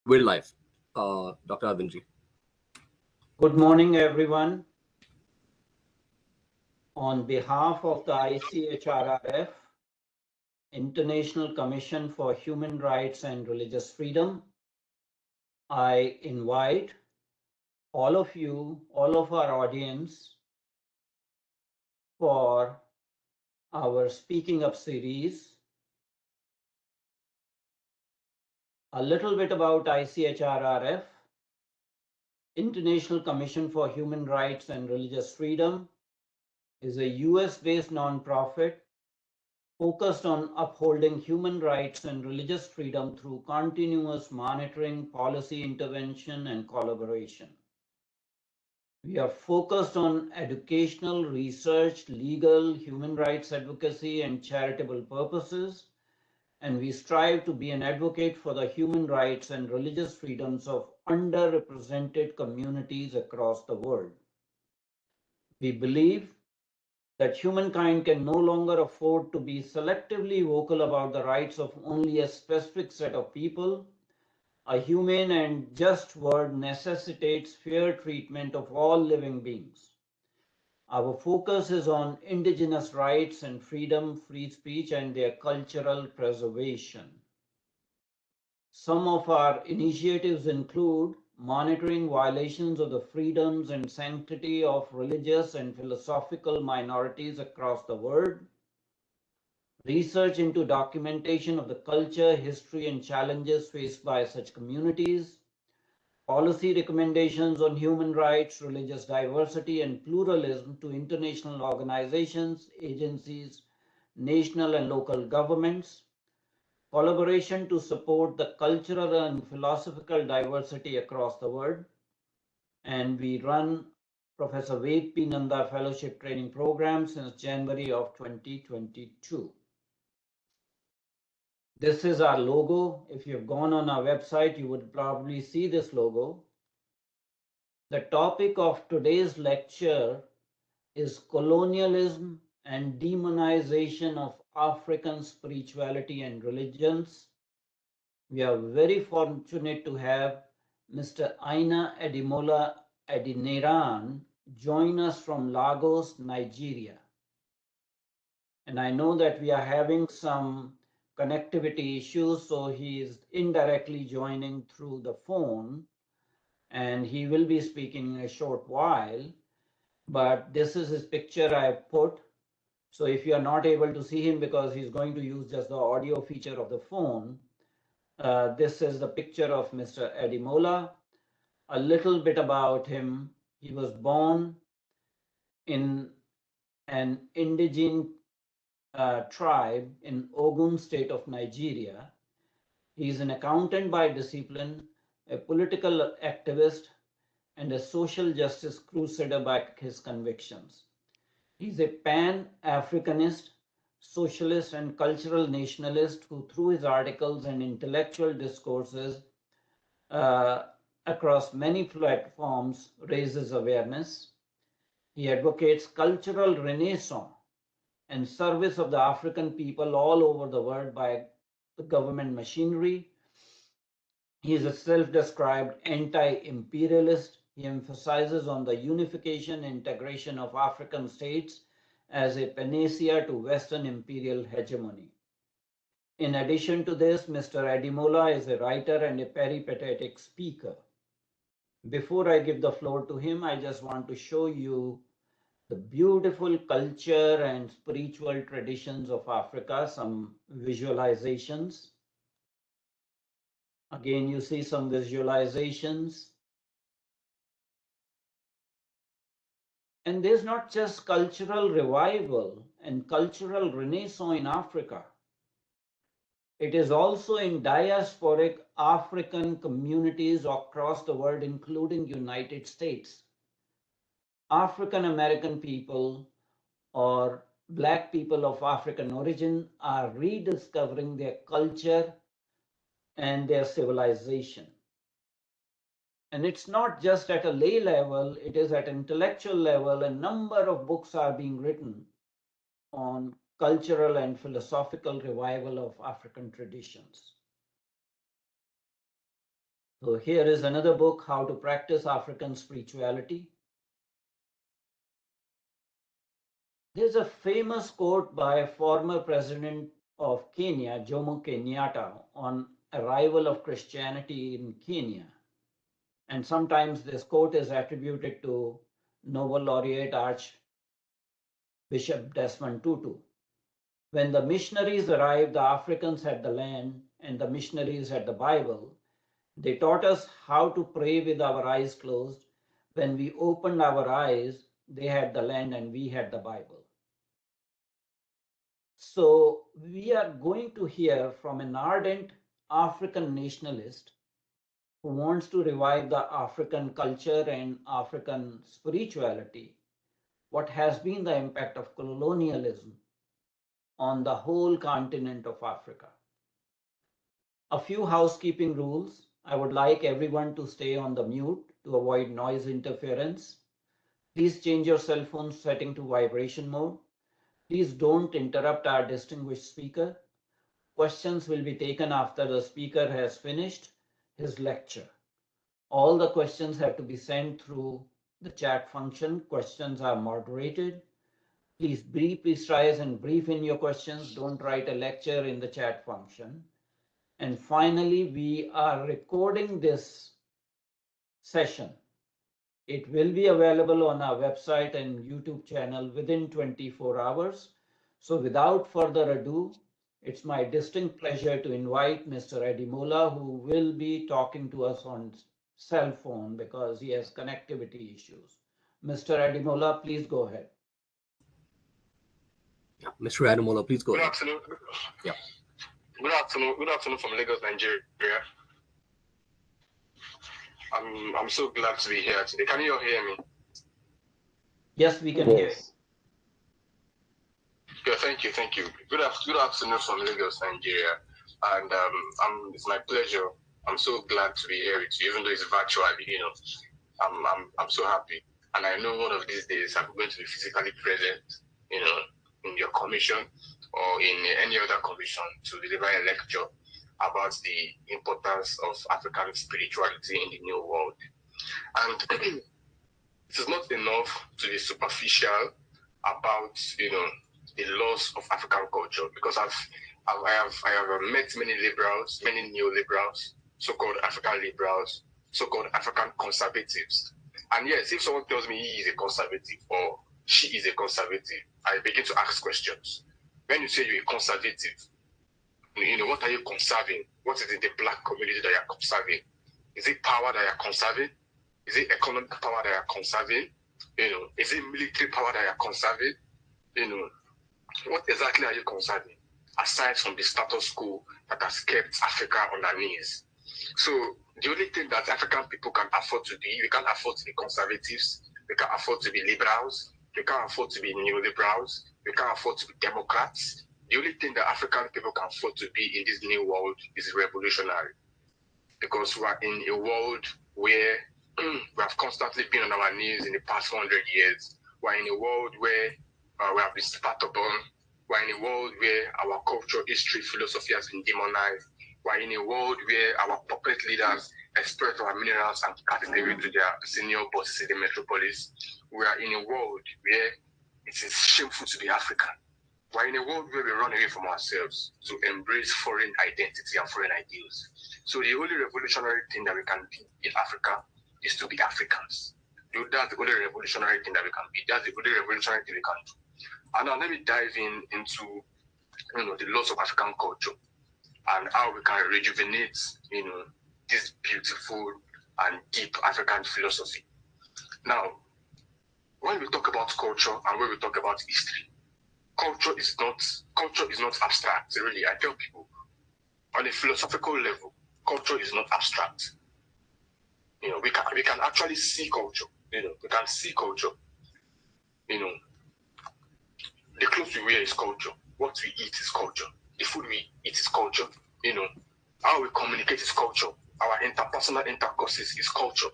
wildlife. Dr. Adinji. Good morning, everyone. On behalf of the ICHRRF, International Commission for Human Rights and Religious Freedom, I invite all of you, all of our audience, for our Speaking Up series. A little bit about ICHRRF, International Commission for Human Rights and Religious Freedom, is a US-based nonprofit focused on upholding human rights and religious freedom through continuous monitoring, policy intervention, and collaboration. We are focused on educational, research, legal, human rights advocacy, and charitable purposes, and we strive to be an advocate for the human rights and religious freedoms of underrepresented communities across the world. We believe that humankind can no longer afford to be selectively vocal about the rights of only a specific set of people. A humane and just world necessitates fair treatment of all living beings. Our focus is on indigenous rights and freedom, free speech, and their cultural preservation. Some of our initiatives include monitoring violations of the freedoms and sanctity of religious and philosophical minorities across the world, research into documentation of the culture, history, and challenges faced by such communities, policy recommendations on human rights, religious diversity, and pluralism to international organizations, agencies, national and local governments, collaboration to support the cultural and philosophical diversity across the world, and we run Professor Ved P. Nanda Fellowship Training Program since January of 2022. This is our logo. If you've gone on our website, you would probably see this logo. The topic of today's lecture is colonialism and demonization of African spirituality and religions. We are very fortunate to have Mr. Aina Ademola Adeniran join us from Lagos, Nigeria. And I know that we are having some connectivity issues, so he is indirectly joining through the phone, and he will be speaking in a short while. But this is his picture I put. So if you are not able to see him because he's going to use just the audio feature of the phone, this is the picture of Mr. Ademola. A little bit about him. He was born in an indigene tribe in Ogun State of Nigeria. He is an accountant by discipline, a political activist, and a social justice crusader by his convictions. He's a Pan Africanist, socialist, and cultural nationalist who, through his articles and intellectual discourses across many platforms, raises awareness. He advocates cultural renaissance and service of the African people all over the world by the government machinery. He is a self-described anti-imperialist. He emphasizes on the unification and integration of African states as a panacea to Western imperial hegemony. In addition to this, Mr. Ademola is a writer and a peripatetic speaker. Before I give the floor to him, I just want to show you the beautiful culture and spiritual traditions of Africa, some visualizations. Again, you see some visualizations. And there's not just cultural revival and cultural renaissance in Africa. It is also in diasporic African communities across the world, including United States. African American people or Black people of African origin are rediscovering their culture and their civilization. And it's not just at a lay level, it is at intellectual level. A number of books are being written on cultural and philosophical revival of African traditions. So here is another book, How to Practice African Spirituality. There's a famous quote by former president of Kenya, Jomo Kenyatta, on arrival of Christianity in Kenya. And sometimes this quote is attributed to Nobel laureate Archbishop Desmond Tutu. When the missionaries arrived, the Africans had the land and the missionaries had the Bible. They taught us how to pray with our eyes closed. When we opened our eyes, they had the land and we had the Bible. So we are going to hear from an ardent African nationalist who wants to revive the African culture and African spirituality. What has been the impact of colonialism on the whole continent of Africa? A few housekeeping rules. I would like everyone to stay on the mute to avoid noise interference. Please change your cell phone setting to vibration mode. Please don't interrupt our distinguished speaker. Questions will be taken after the speaker has finished his lecture. All the questions have to be sent through the chat function. Questions are moderated. Please be precise and brief in your questions. Don't write a lecture in the chat function. And finally, we are recording this session. It will be available on our website and YouTube channel within 24 hours. So without further ado, it's my distinct pleasure to invite Mr. Ademola, who will be talking to us on cell phone because he has connectivity issues. Mr. Ademola, please go ahead. Yeah. Mr. Ademola, please go ahead. Good afternoon. Yeah. Good afternoon from Lagos, Nigeria. I'm so glad to be here today. Can you all hear me? Yes, we can hear you. Yeah, thank you. Good afternoon from Lagos, Nigeria, and it's my pleasure. I'm so glad to be here with you, even though it's virtually. You know, I'm so happy, and I know one of these days I'm going to be physically present. You know, in your commission or in any other commission to deliver a lecture about the importance of African spirituality in the New World. And it is not enough to be superficial about, you know, the loss of African culture, because I have met many liberals, many neoliberals, so-called African liberals, so-called African conservatives. And yes, if someone tells me he is a conservative or she is a conservative, I begin to ask questions. When you say you're a conservative, you know, what are you conserving? What is it the black community that you're conserving? Is it power that you're conserving? Is it economic power that you're conserving? You know, is it military power that you're conserving? You know, what exactly are you conserving? Aside from the status quo that has kept Africa on their knees. So the only thing that African people can afford to be, we can't afford to be conservatives, we can't afford to be liberals, we can't afford to be neoliberals, we can't afford to be Democrats. The only thing that African people can afford to be in this new world is revolutionary. Because we are in a world where we have constantly been on our knees in the past 100 years. We are in a world where we have been spat upon. We are in a world where our culture, history, philosophy has been demonized. We are in a world where our puppet leaders exploit our minerals and category to their senior bosses in the metropolis. We are in a world where it is shameful to be African. We're in a world where we run away from ourselves to embrace foreign identity and foreign ideals. So the only revolutionary thing that we can be in Africa is to be Africans. That's the only revolutionary thing that we can be. That's the only revolutionary thing we can do. And now let me dive into, you know, the loss of African culture and how we can rejuvenate, you know, this beautiful and deep African philosophy. Now, when we talk about culture and when we talk about history, culture is not abstract. Really, I tell people, on a philosophical level, culture is not abstract. You know, we can actually see culture. You know, we can see culture. You know, the clothes we wear is culture. What we eat is culture. The food we eat is culture. You know, how we communicate is culture. Our interpersonal intercourses is culture.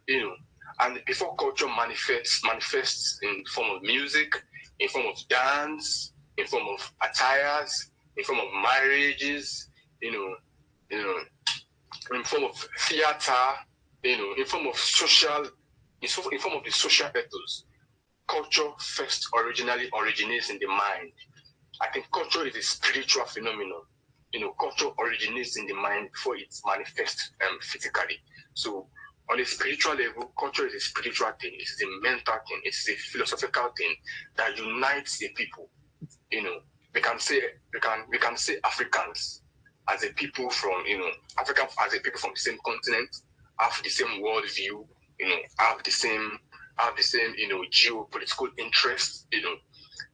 You know, and before culture manifests in form of music, in form of dance, in form of attires, in form of marriages, you know, in form of theater, in form of social, in form of the social ethos. Culture first originally originates in the mind. I think culture is a spiritual phenomenon. Culture originates in the mind before it manifests physically. So on a spiritual level, culture is a spiritual thing. It's a mental thing. It's a philosophical thing that unites the people. We can say Africans as a people from Africa as a people from the same continent, have the same worldview, have the same geopolitical interests,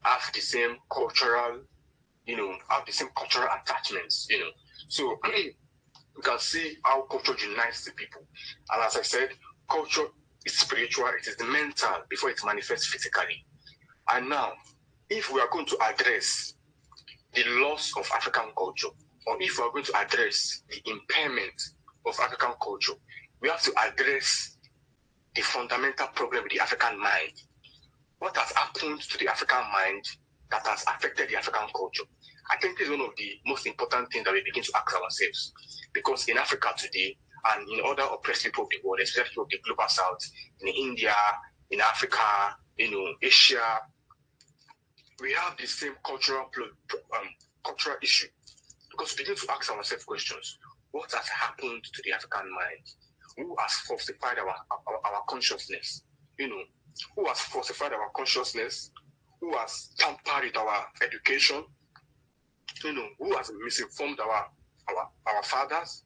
have the same cultural, have the same cultural attachments, So you can see how culture unites the people. And as I said, culture is spiritual, it is the mental before it manifests physically. And now, if we are going to address the loss of African culture, or if we are going to address the impairment of African culture, we have to address the fundamental problem with the African mind. What has happened to the African mind that has affected the African culture? I think this is one of the most important things that we begin to ask ourselves. Because in Africa today, and in other oppressed people of the world, especially of the global south, in India, in Africa, Asia, we have the same cultural issue. Because we begin to ask ourselves questions. What has happened to the African mind? Who has falsified our consciousness? Who has falsified our consciousness? Who has tampered with our education? Who has misinformed our fathers?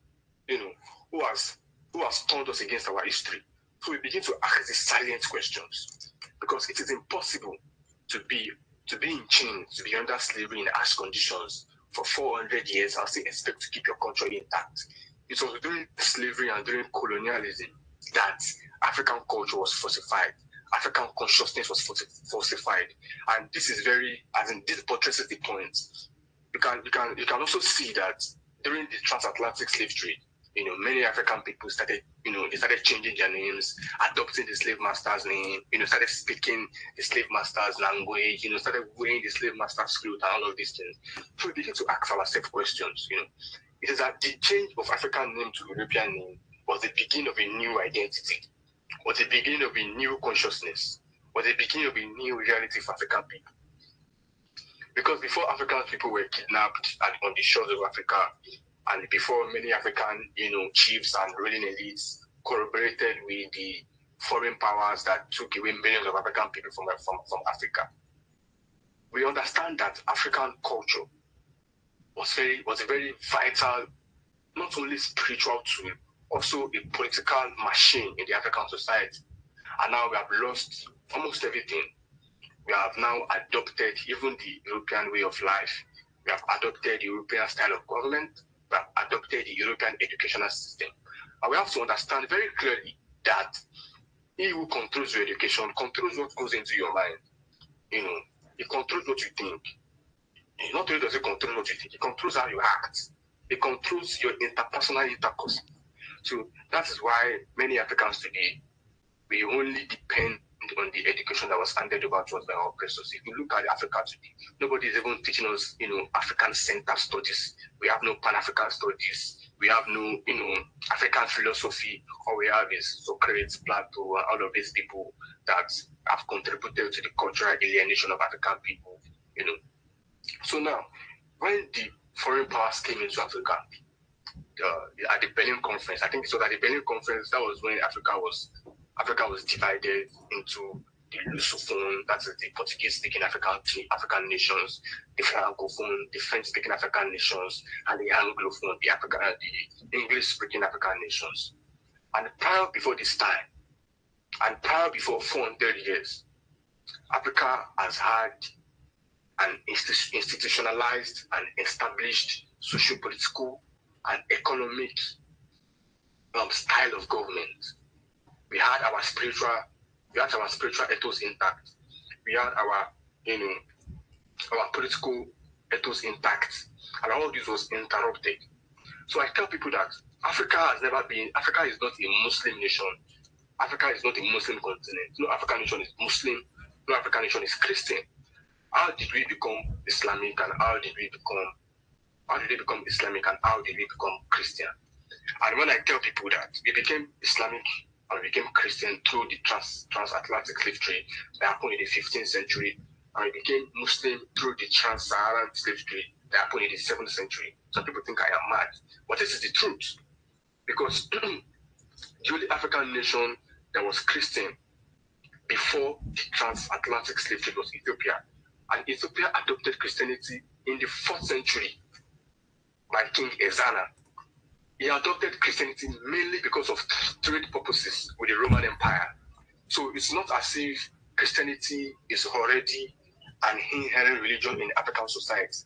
Who has turned us against our history? So we begin to ask these silent questions, because it is impossible to be in chains, to be under slavery in harsh conditions for 400 years and still expect to keep your culture intact. It was during slavery and during colonialism that African culture was falsified. African consciousness was falsified, and this is this buttresses the point. You can also see that during the transatlantic slave trade, many African people started, they started changing their names, adopting the slave master's name, started speaking the slave master's language, started wearing the slave master's clothes and all of these things. So we begin to ask ourselves questions, It is that the change of African name to European name was the beginning of a new identity, was the beginning of a new consciousness, was the beginning of a new reality for African people. Because before African people were kidnapped on the shores of Africa, and before many African, chiefs and ruling elites collaborated with the foreign powers that took away millions of African people from Africa, we understand that African culture was a very vital, not only spiritual tool, also a political machine in the African society. And now we have lost almost everything. We have now adopted even the European way of life. We have adopted the European style of government. We have adopted the European educational system. And we have to understand very clearly that he who controls your education controls what goes into your mind. He controls what you think. Not only does he control what you think, he controls how you act. He controls your interpersonal intercourse. So that is why many Africans today, we only depend on the education that was handed over to us by our oppressors. If you look at Africa today, nobody is even teaching us, African-centered studies. We have no Pan African studies. We have no, African philosophy. All we have is Socrates, Plato, and all of these people that have contributed to the cultural alienation of African people. So now, when the foreign powers came into Africa, at the Berlin Conference, I think it was at the Berlin Conference, that was when Africa was divided into the Lusophone, that is the Portuguese-speaking African nations, the Francophone, the French-speaking African nations, and the Anglophone, the English-speaking African nations. And prior before this time, and prior before 400 years, Africa has had an institutionalized and established socio-political and economic style of government. We had our spiritual ethos intact. We had our political ethos intact, and all this was interrupted. So I tell people that Africa is not a Muslim nation. Africa is not a Muslim continent. No African nation is Muslim. No African nation is Christian. How did we become Islamic, and how did we become Islamic, and how did we become Christian? And when I tell people that we became Islamic and we became Christian through the transatlantic slave trade that happened in the 15th century, and we became Muslim through the trans-Saharan slave trade that happened in the 7th century. Some people think I am mad, but this is the truth. Because the only African nation that was Christian before the transatlantic slave trade was Ethiopia. And Ethiopia adopted Christianity in the 4th century by King Ezana. He adopted Christianity mainly because of trade purposes with the Roman Empire. So it's not as if Christianity is already an inherent religion in African society.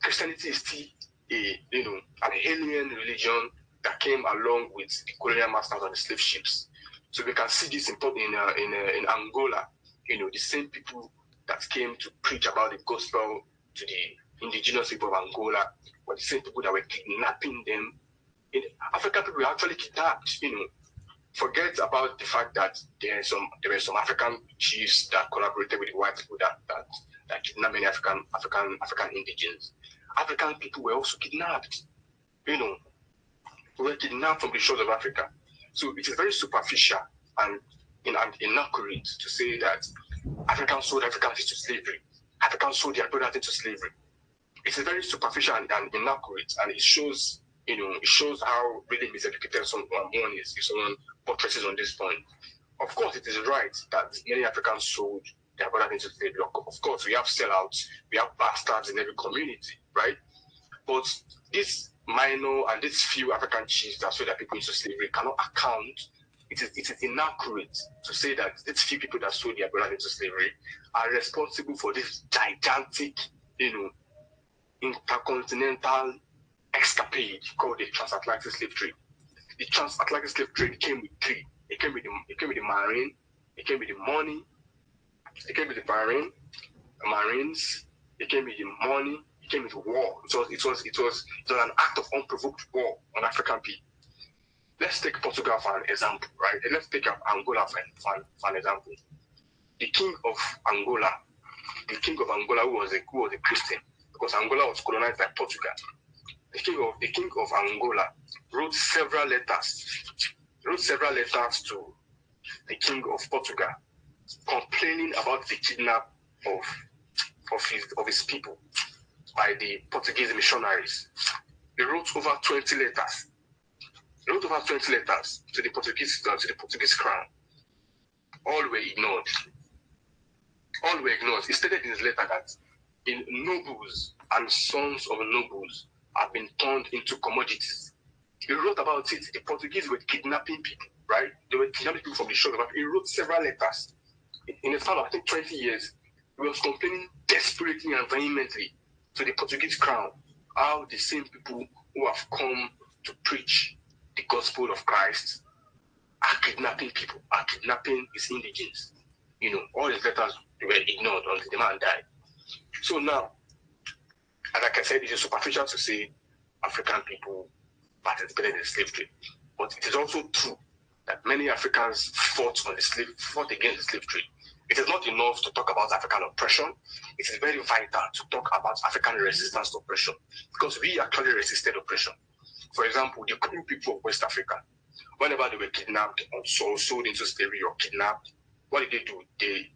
Christianity is still an alien religion that came along with the colonial masters on the slave ships. So we can see this in Angola. The same people that came to preach about the gospel to the indigenous people of Angola were the same people that were kidnapping them. African people were actually kidnapped. Forget about the fact that there were some African chiefs that collaborated with the white people that kidnapped many African indigenes. African people were also kidnapped. We were kidnapped from the shores of Africa. So it is very superficial and inaccurate to say that Africans sold Africans into slavery. Africans sold their brothers into slavery. It is very superficial and inaccurate, and it shows how really miseducated someone is if someone buttresses on this point. Of course, it is right that many Africans sold their brothers into slavery. Of course, we have sellouts, we have bastards in every community, right? But this minor and these few African chiefs that sold their people into slavery cannot account. It is inaccurate to say that these few people that sold their brothers into slavery are responsible for this gigantic, intercontinental escapade called the transatlantic slave trade. The transatlantic slave trade came with three. It came with the marine, it came with the money, it came with the marines, it came with the money, it came with war. It was an act of unprovoked war on African people. Let's take Portugal for an example, right? Let's take Angola for an example. The king of Angola, who was a Christian, because Angola was colonized by Portugal. The king of Angola wrote several letters to the king of Portugal, complaining about the kidnap of his people by the Portuguese missionaries. He wrote over 20 letters. To the Portuguese crown. All were ignored. He stated in his letter that in nobles and sons of nobles have been turned into commodities. He wrote about it. The Portuguese were kidnapping people, right? They were kidnapping people from the shores of Africa. He wrote several letters. In a span of, I think, 20 years, he was complaining desperately and vehemently to the Portuguese crown how the same people who have come to preach the gospel of Christ are kidnapping people, are kidnapping his indigenes. All his letters were ignored until the man died. So now, as like I said, it is superficial to say African people participated in the slave trade. But it is also true that many Africans fought against the slave trade. It is not enough to talk about African oppression. It is very vital to talk about African resistance to oppression, because we actually resisted oppression. For example, the Kru people of West Africa, whenever they were kidnapped or sold into slavery or kidnapped, what did they do? They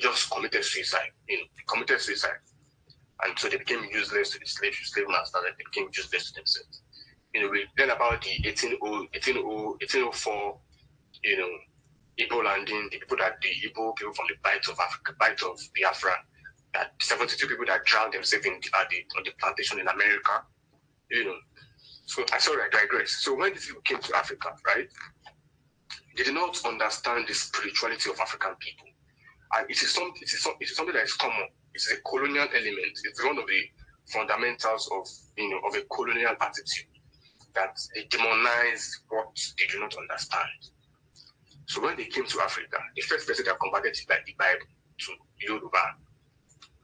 just committed suicide. Committed suicide. And so they became useless to the slave masters, and they became useless to themselves. We learn about the 1804, Igbo landing, the Igbo people from the Bight of Biafra, that 72 people that drowned themselves on the plantation in America, So I digress. So when these people came to Africa, right, they did not understand the spirituality of African people, and it is something that is common. It's a colonial element. It's one of the fundamentals of a colonial attitude, that they demonize what they do not understand. So when they came to Africa, the first person that converted the Bible to Yoruba,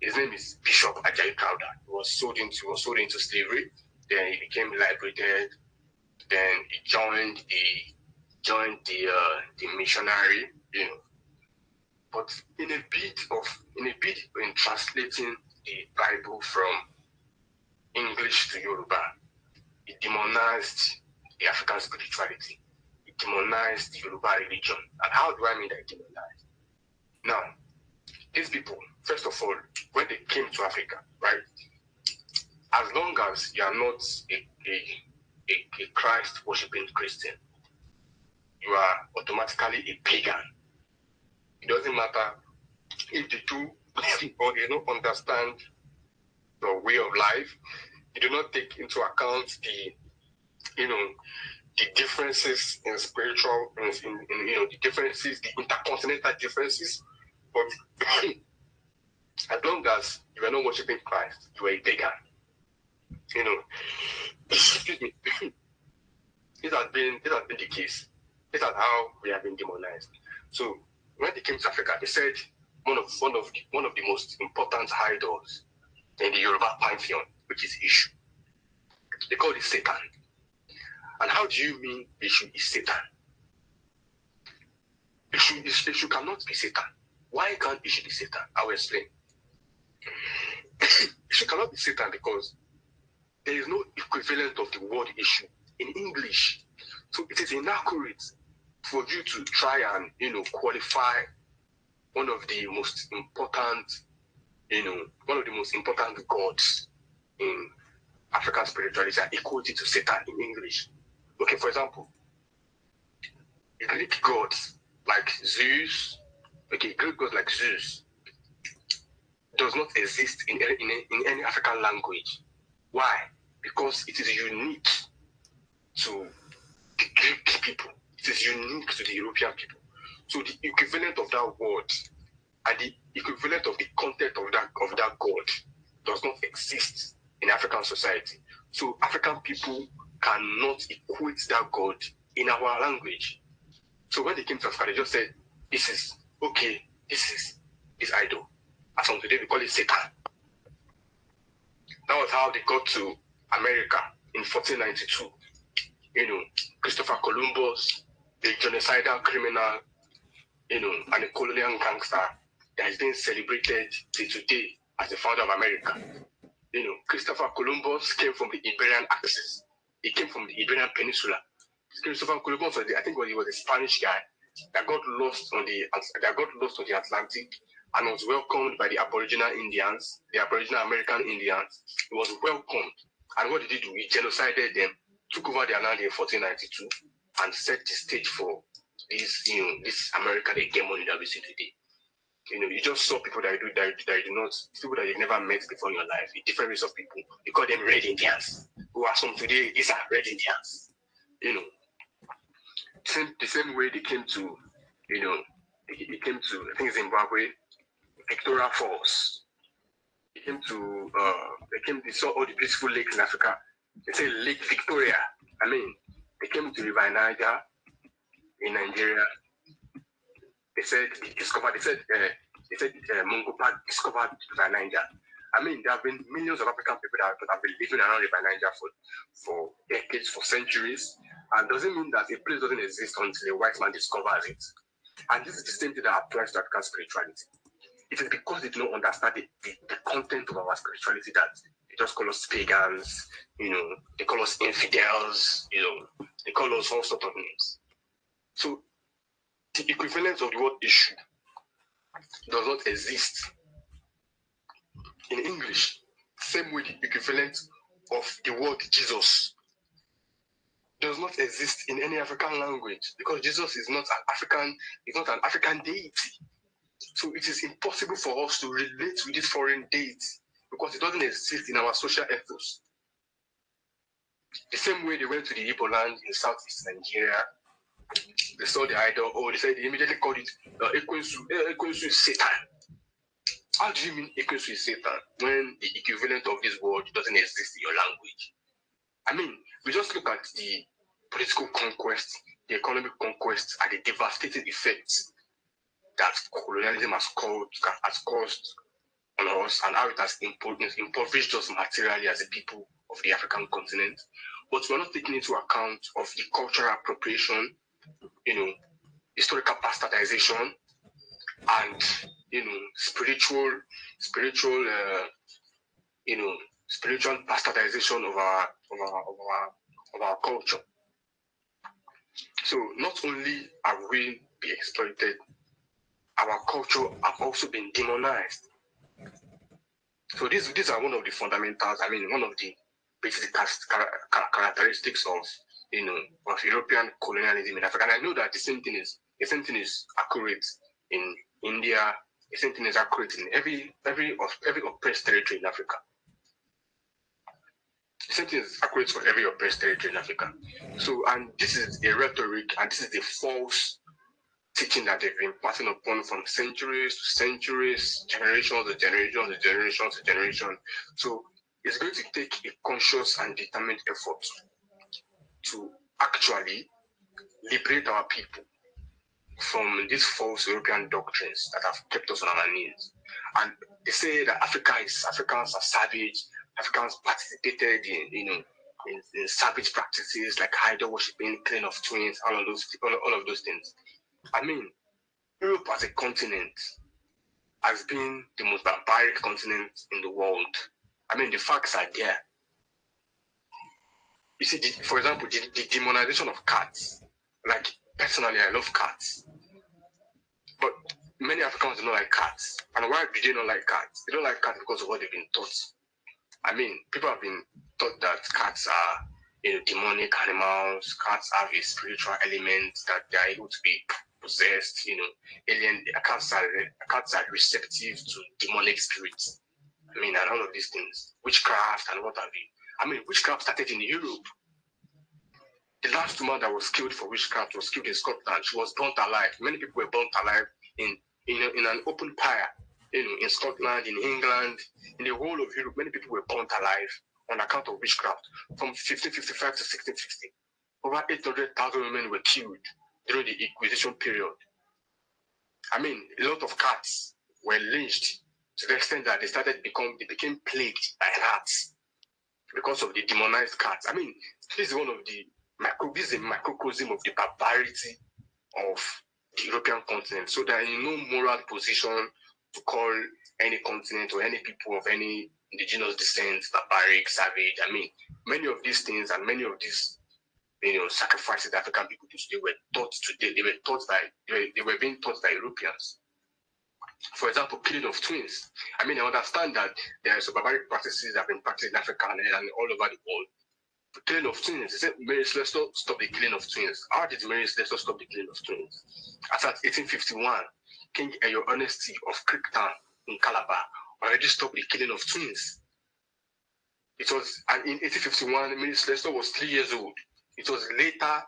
his name is Bishop Ajayi Crowther. He was sold into slavery. Then he became liberated. Then he joined the missionary, But in a bid in translating the Bible from English to Yoruba, he demonized the African spirituality. It demonized the Yoruba religion. And how do I mean that it demonized? Now, these people, first of all, when they came to Africa, right, as long as you are not a Christ-worshipping Christian, you are automatically a pagan. It doesn't matter if they do or they don't understand the way of life. You do not take into account the differences in spiritual, the differences, the intercontinental differences. But as long as you are not worshiping Christ, you are a pagan. Excuse me. This has been the case. This is how we have been demonized. So when they came to Africa, they said one of the most important idols in the Yoruba pantheon, which is Ishu. They call it Satan. And how do you mean Ishu is Satan? Ishu cannot be Satan. Why can't Ishu be Satan? I will explain. Ishu cannot be Satan because there is no equivalent of the word issue in English. So it is inaccurate for you to try and qualify one of the most important gods in African spirituality and equate it to Satan in English. Okay, for example, Greek gods like Zeus, Greek gods like Zeus does not exist in any African language. Why? Because it is unique to the Greek people. It is unique to the European people. So the equivalent of that word and the equivalent of the content of that god does not exist in African society. So African people cannot equate that god in our language. So when they came to Africa, they just said, this is okay, this is this idol. As from today, we call it Satan. That was how they got to America in 1492. Christopher Columbus, the genocidal criminal, and a colonial gangster that is being celebrated till today as the founder of America. Christopher Columbus came from the Iberian Axis. He came from the Iberian Peninsula. Christopher Columbus was he was a Spanish guy that got lost on the Atlantic and was welcomed by the Aboriginal Indians, the Aboriginal American Indians. He was welcomed. And what did he do? He genocided them, took over their land in 1492, and set the stage for this American hegemony that we see today. You just saw people that you people that you've never met before in your life, a different race of people. You call them Red Indians. Who are some today? These are Red Indians. The same way they came to, I think Zimbabwe, Victoria Falls. They saw all the beautiful lakes in Africa. They say Lake Victoria. They came to River Niger in Nigeria. They said Mongopa discovered River Niger. There have been millions of African people that have been living around River Niger for decades, for centuries. And doesn't mean that a place doesn't exist until a white man discovers it. And this is the same thing that applies to African spirituality. It is because they do not understand the content of our spirituality that they just call us pagans, they call us infidels, they call us all sorts of names. So the equivalent of the word issue does not exist in English. Same way the equivalent of the word Jesus does not exist in any African language, because Jesus is not an African deity. So it is impossible for us to relate with this foreign deity because it doesn't exist in our social ethos. The same way they went to the Igbo land in southeast Nigeria, they saw the idol, they immediately called it Ekwensu is Satan. How do you mean Ekwensu is Satan when the equivalent of this word doesn't exist in your language? We just look at the political conquest, the economic conquest, and the devastating effects that colonialism has caused on us, and how it has impoverished us materially as a people of the African continent. But we're not taking into account of the cultural appropriation, historical bastardization, and spiritual bastardization of our culture. So not only have we been exploited, our culture have also been demonized. So these are one of the fundamentals. I mean, one of the basic characteristics of of European colonialism in Africa. And I know that the same thing is accurate in India. The same thing is accurate in every oppressed territory in Africa. The same thing is accurate for every oppressed territory in Africa. So, and this is a rhetoric, and this is the false teaching that they've been passing upon from centuries to centuries, generations to generations to generations to generation. So it's going to take a conscious and determined effort to actually liberate our people from these false European doctrines that have kept us on our knees. And they say that Africans are savage. Africans participated in savage practices like idol worshiping, killing of twins, all of those things. I mean, Europe as a continent has been the most barbaric continent in the world. I mean, the facts are there. You see, for example, the demonization of cats. Like, personally, I love cats. But many Africans do not like cats. And why do they not like cats? They don't like cats because of what they've been taught. I mean, people have been taught that cats are, demonic animals. Cats have a spiritual element, that they are able to be possessed, alien. Cats are receptive to demonic spirits. I mean, and all of these things, witchcraft and what have you. I mean, witchcraft started in Europe. The last woman that was killed for witchcraft was killed in Scotland. She was burnt alive. Many people were burnt alive in an open fire. In Scotland, in England, in the whole of Europe, many people were burnt alive on account of witchcraft. From 1555 to 1660, over 800,000 women were killed during the Inquisition period. I mean, a lot of cats were lynched to the extent that they became plagued by rats because of the demonized cats. I mean, this is one of the microcosm of the barbarity of the European continent. So there is no moral position to call any continent or any people of any indigenous descent barbaric, savage. I mean, many of these things and many of these sacrifices that African people do today they were being taught by Europeans. For example, killing of twins. I mean, I understand that there are some barbaric practices that have been practiced in Africa and all over the world. The killing of twins. They said Mary Slessor stop the killing of twins. How did Mary Slessor stop the killing of twins? As at 1851, King Your Honesty of Creektown in Calabar already stopped the killing of twins. It was, and in 1851, Mary Slessor was 3 years old. It was later,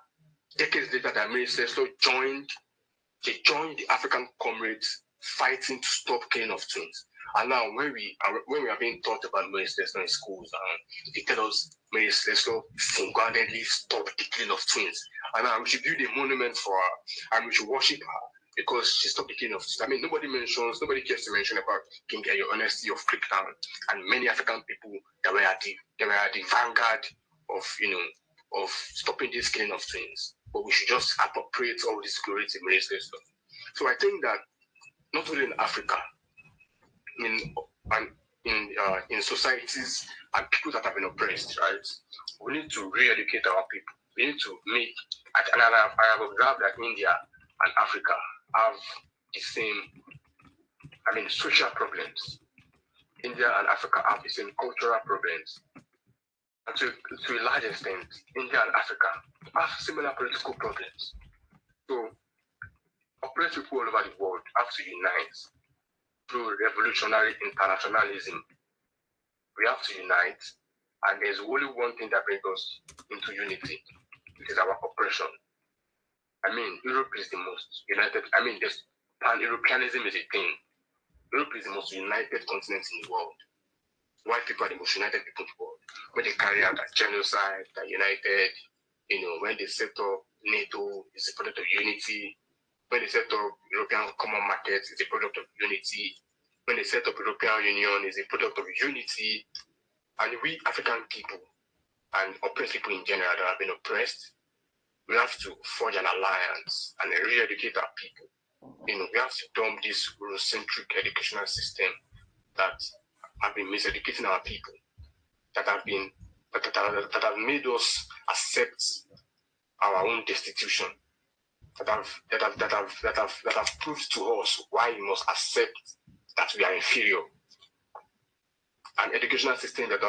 decades later, that Mary Slessor joined the African comrades fighting to stop killing of twins. And now, when we are being taught about Mary Slessor in schools, they tell us Mary Slessor single-handedly stopped the killing of twins. And now we should build a monument for her, and we should worship her because she stopped the killing of twins. I mean, nobody cares to mention about King Your Honesty of Creektown and many African people that were at the vanguard of stopping this killing of twins. But we should just appropriate all this glory to Mary Slessor. So I think that not only in Africa, in societies and people that have been oppressed, right? We need to re-educate our people. We need to make, and I have observed that India and Africa have the same, social problems. India and Africa have the same cultural problems. And to a large extent, India and Africa have similar political problems. So, oppressed people all over the world have to unite through revolutionary internationalism. We have to unite, and there's only one thing that brings us into unity. It is our oppression. I mean, Europe is the most united. I mean, this Pan-Europeanism is a thing. Europe is the most united continent in the world. White people are the most united people in the world. When they carry out a genocide, they're united. When they set up NATO, it's a product of unity. When they set up European common markets, it's a product of unity. When they set up European Union, it's a product of unity. And we African people and oppressed people in general that have been oppressed, we have to forge an alliance and re-educate our people. We have to dump this Eurocentric educational system that have been miseducating our people, that have made us accept our own destitution. that have proved to us why we must accept that we are inferior. An educational system that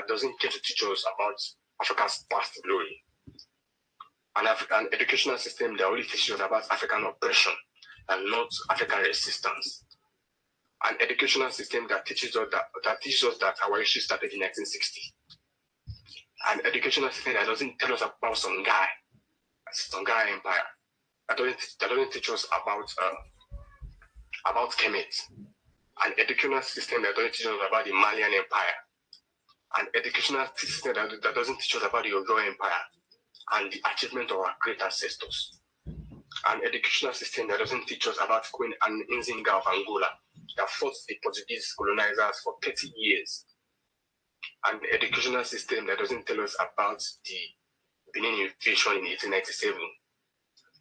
doesn't care to teach us about Africa's past glory. An educational system that only teaches us about African oppression and not African resistance. An educational system that teaches us that our history started in 1960. An educational system that doesn't tell us about Songhai Empire. That doesn't teach us about Kemet. An educational system that doesn't teach us about the Malian Empire. An educational system that doesn't teach us about the Ogun Empire and the achievement of our great ancestors. An educational system that doesn't teach us about Queen Anne Nzinga of Angola that fought the Portuguese colonizers for 30 years. An educational system that doesn't tell us about the Benin invasion in 1897.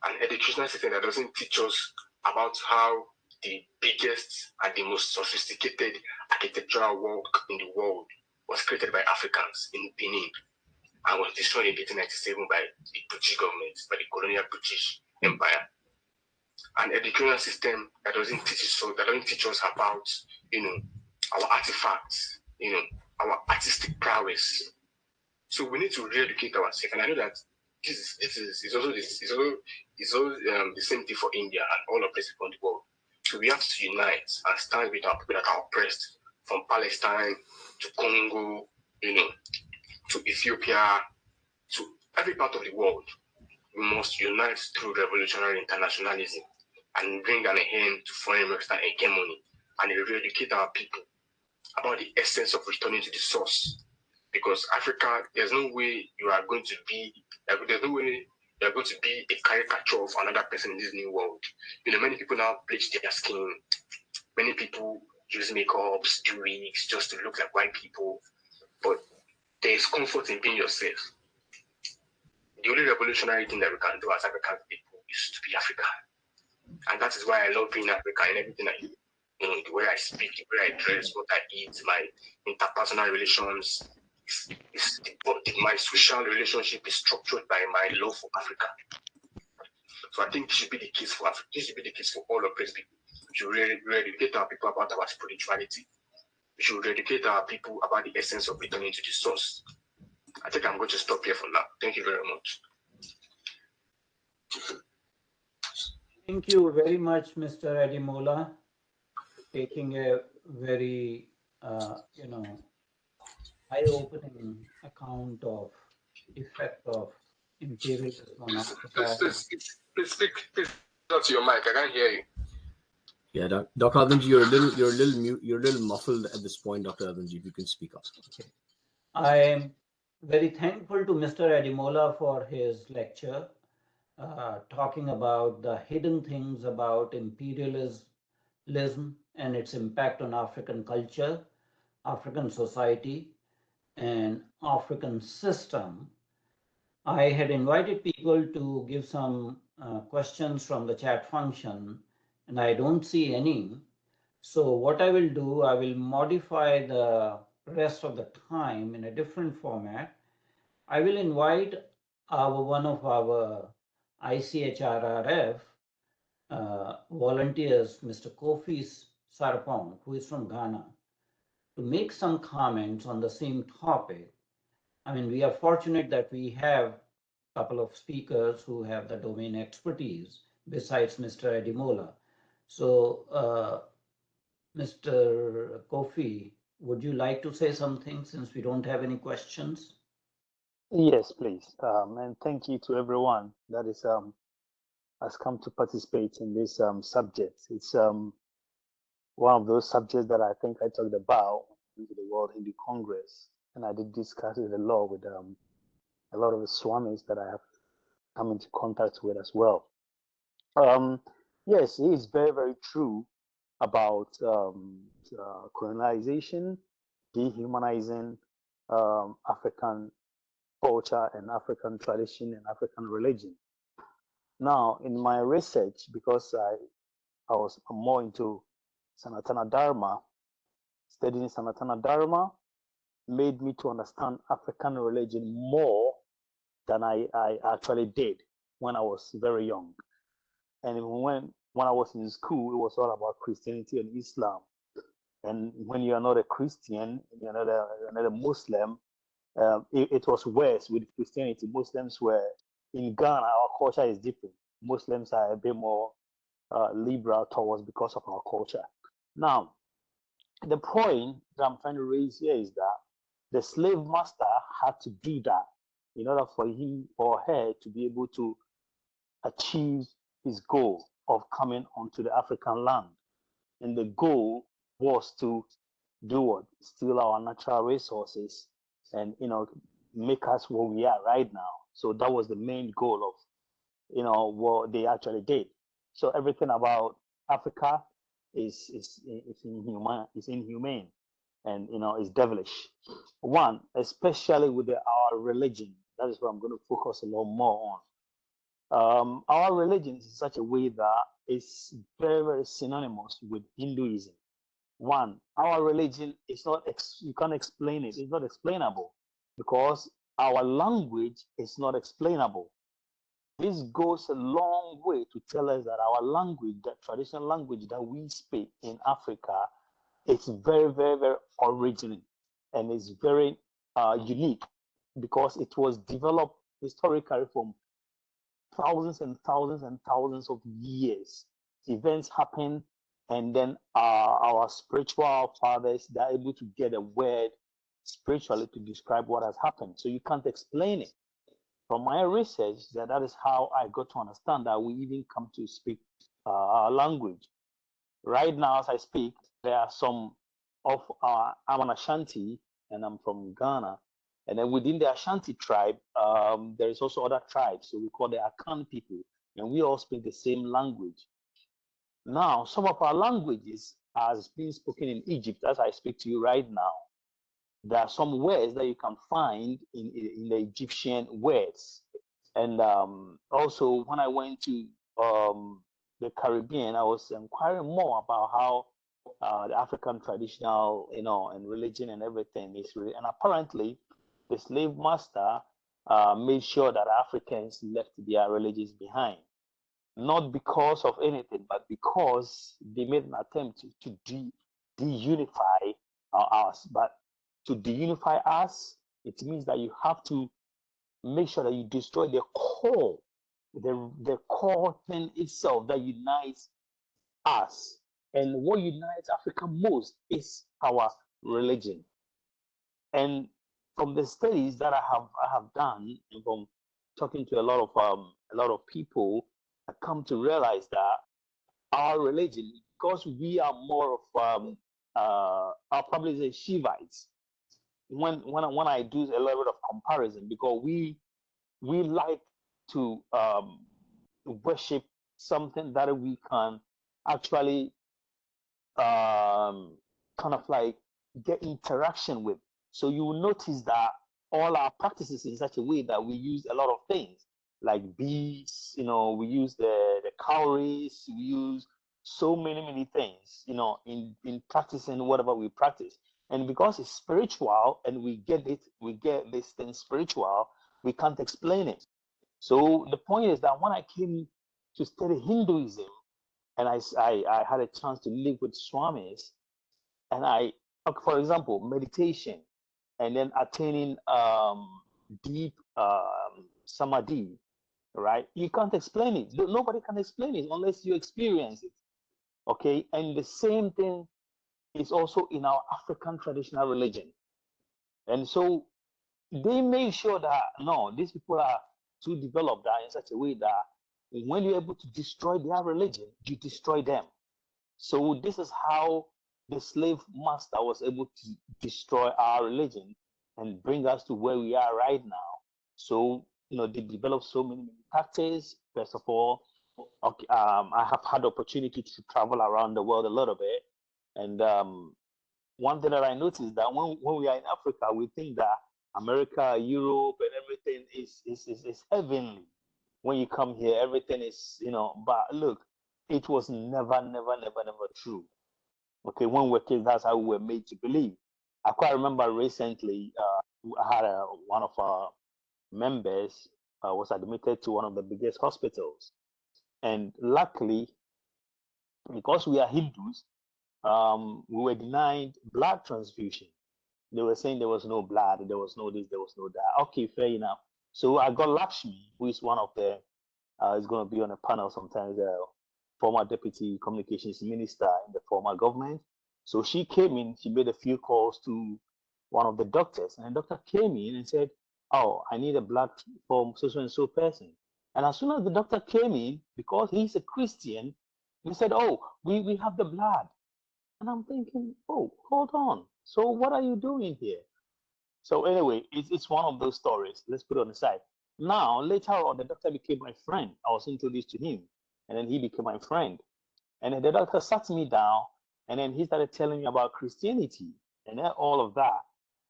An educational system that doesn't teach us about how the biggest and the most sophisticated architectural work in the world was created by Africans in Benin and was destroyed in 1897 by the British government, by the colonial British Empire. An educational system that doesn't teach us about, our artifacts, our artistic prowess. So we need to re-educate ourselves, and I know that this is also the same thing for India and all of places around the world. So we have to unite and stand with our people that are oppressed, from Palestine to Congo, to Ethiopia, to every part of the world. We must unite through revolutionary internationalism and bring an end to foreign Western hegemony and re-educate our people about the essence of returning to the source. Because Africa, there's no way you are going to be a caricature of another person in this new world. Many people now bleach their skin. Many people use makeups, do wigs just to look like white people. But there is comfort in being yourself. The only revolutionary thing that we can do as African people is to be African. And that is why I love being African in everything I do. The way I speak, the way I dress, what I eat, my interpersonal relations. My social relationship is structured by my love for Africa. So I think this should be the case for Africa. This should be the case for all of us people. We should re-educate our people about our spirituality. We should re-educate our people about the essence of returning to the source. I think I'm going to stop here for now. Thank you very much. Thank you very much, Mr. Ademola, taking a very, eye-opening account of effect of imperialism on Africa. Please speak. Please talk to your mic. I can't hear you. Yeah, Dr. Adamji, you're a little mute. You're a little muffled at this point, Dr. Adamji. If you can speak up. Okay. I am very thankful to Mr. Ademola for his lecture, talking about the hidden things about imperialism and its impact on African culture, African society, and African system. I had invited people to give some questions from the chat function, and I don't see any. So what I will do, I will modify the rest of the time in a different format. I will invite one of our ICHRRF volunteers, Mr. Kofi Sarpong, who is from Ghana, to make some comments on the same topic. I mean, we are fortunate that we have a couple of speakers who have the domain expertise besides Mr. Ademola. So, Mr. Kofi, would you like to say something since we don't have any questions? Yes, please. And thank you to everyone that is has come to participate in this subject. It's one of those subjects that I think I talked about in the World Hindu Congress, and I did discuss it a lot with a lot of the Swamis that I have come into contact with as well. Yes, it is very, very true about colonization, dehumanizing African culture and African tradition and African religion. Now, in my research, because I was more into Sanatana Dharma, studying Sanatana Dharma made me to understand African religion more than I actually did when I was very young. And when I was in school, it was all about Christianity and Islam. And when you are not a Christian, you're not a Muslim, it was worse with Christianity. Muslims were in Ghana. Our culture is different. Muslims are a bit more liberal towards because of our culture. Now, the point that I'm trying to raise here is that the slave master had to do that in order for him or her to be able to achieve his goal of coming onto the African land. And the goal was to do what? Steal our natural resources and, make us what we are right now. So that was the main goal of, what they actually did. So everything about Africa is inhumane and, is devilish. One, especially with our religion. That is what I'm going to focus a lot more on. Our religion is in such a way that it's very, very synonymous with Hinduism. One, our religion is not, you can't explain it. It's not explainable because our language is not explainable. This goes a long way to tell us that our language, that traditional language that we speak in Africa, is very, very, very original and is very unique because it was developed historically from thousands and thousands and thousands of years. Events happen, and then our spiritual fathers, they're able to get a word spiritually to describe what has happened. So you can't explain it. From my research, that is how I got to understand that we even come to speak our language. Right now, as I speak, there are some of I'm an Ashanti, and I'm from Ghana. And then within the Ashanti tribe, there is also other tribes. So we call the Akan people, and we all speak the same language. Now, some of our languages are being spoken in Egypt as I speak to you right now. There are some words that you can find in the Egyptian words. And also, when I went to the Caribbean, I was inquiring more about how the African traditional, and religion and everything is really. And apparently, the slave master made sure that Africans left their religions behind. Not because of anything, but because they made an attempt to de-unify us. But to de-unify us, it means that you have to make sure that you destroy the core, the core thing itself that unites us. And what unites Africa most is our religion. And from the studies that I have done, and from talking to a lot of people, I come to realize that our religion, because we are more of I'll probably say Shivites. When I do a little bit of comparison, because we like to worship something that we can actually kind of like get interaction with. So you will notice that all our practices in such a way that we use a lot of things like beads, we use the cowries, we use so many things, in practicing whatever we practice. And because it's spiritual and we get this thing spiritual, we can't explain it. So the point is that when I came to study Hinduism, and I had a chance to live with Swamis, and for example, meditation, and then attaining deep samadhi, right? You can't explain it. Nobody can explain it unless you experience it. Okay, and the same thing is also in our African traditional religion. And so they made sure that no, these people are too developed in such a way that when you're able to destroy their religion, you destroy them. So this is how the slave master was able to destroy our religion and bring us to where we are right now. So, they developed so many tactics. First of all, okay, I have had the opportunity to travel around the world a little bit. And one thing that I noticed that when we are in Africa, we think that America, Europe, and everything is heavenly. When you come here, everything is, but look, it was never true. Okay, when we're kids, that's how we were made to believe. I quite remember recently, I had one of our members was admitted to one of the biggest hospitals. And luckily, because we are Hindus, we were denied blood transfusion. They were saying there was no blood, there was no this, there was no that. Okay, fair enough. So I got Lakshmi, who is one of the, is going to be on a panel sometimes, former deputy communications minister in the former government. So she came in, she made a few calls to one of the doctors, and the doctor came in and said, oh, I need a blood from so and so person. And as soon as the doctor came in, because he's a Christian, he said, oh, we have the blood. And I'm thinking, oh, hold on. So what are you doing here? So anyway, it's one of those stories. Let's put it on the side. Now, later on, the doctor became my friend. I was introduced to him, and then he became my friend. And then the doctor sat me down, and then he started telling me about Christianity and all of that.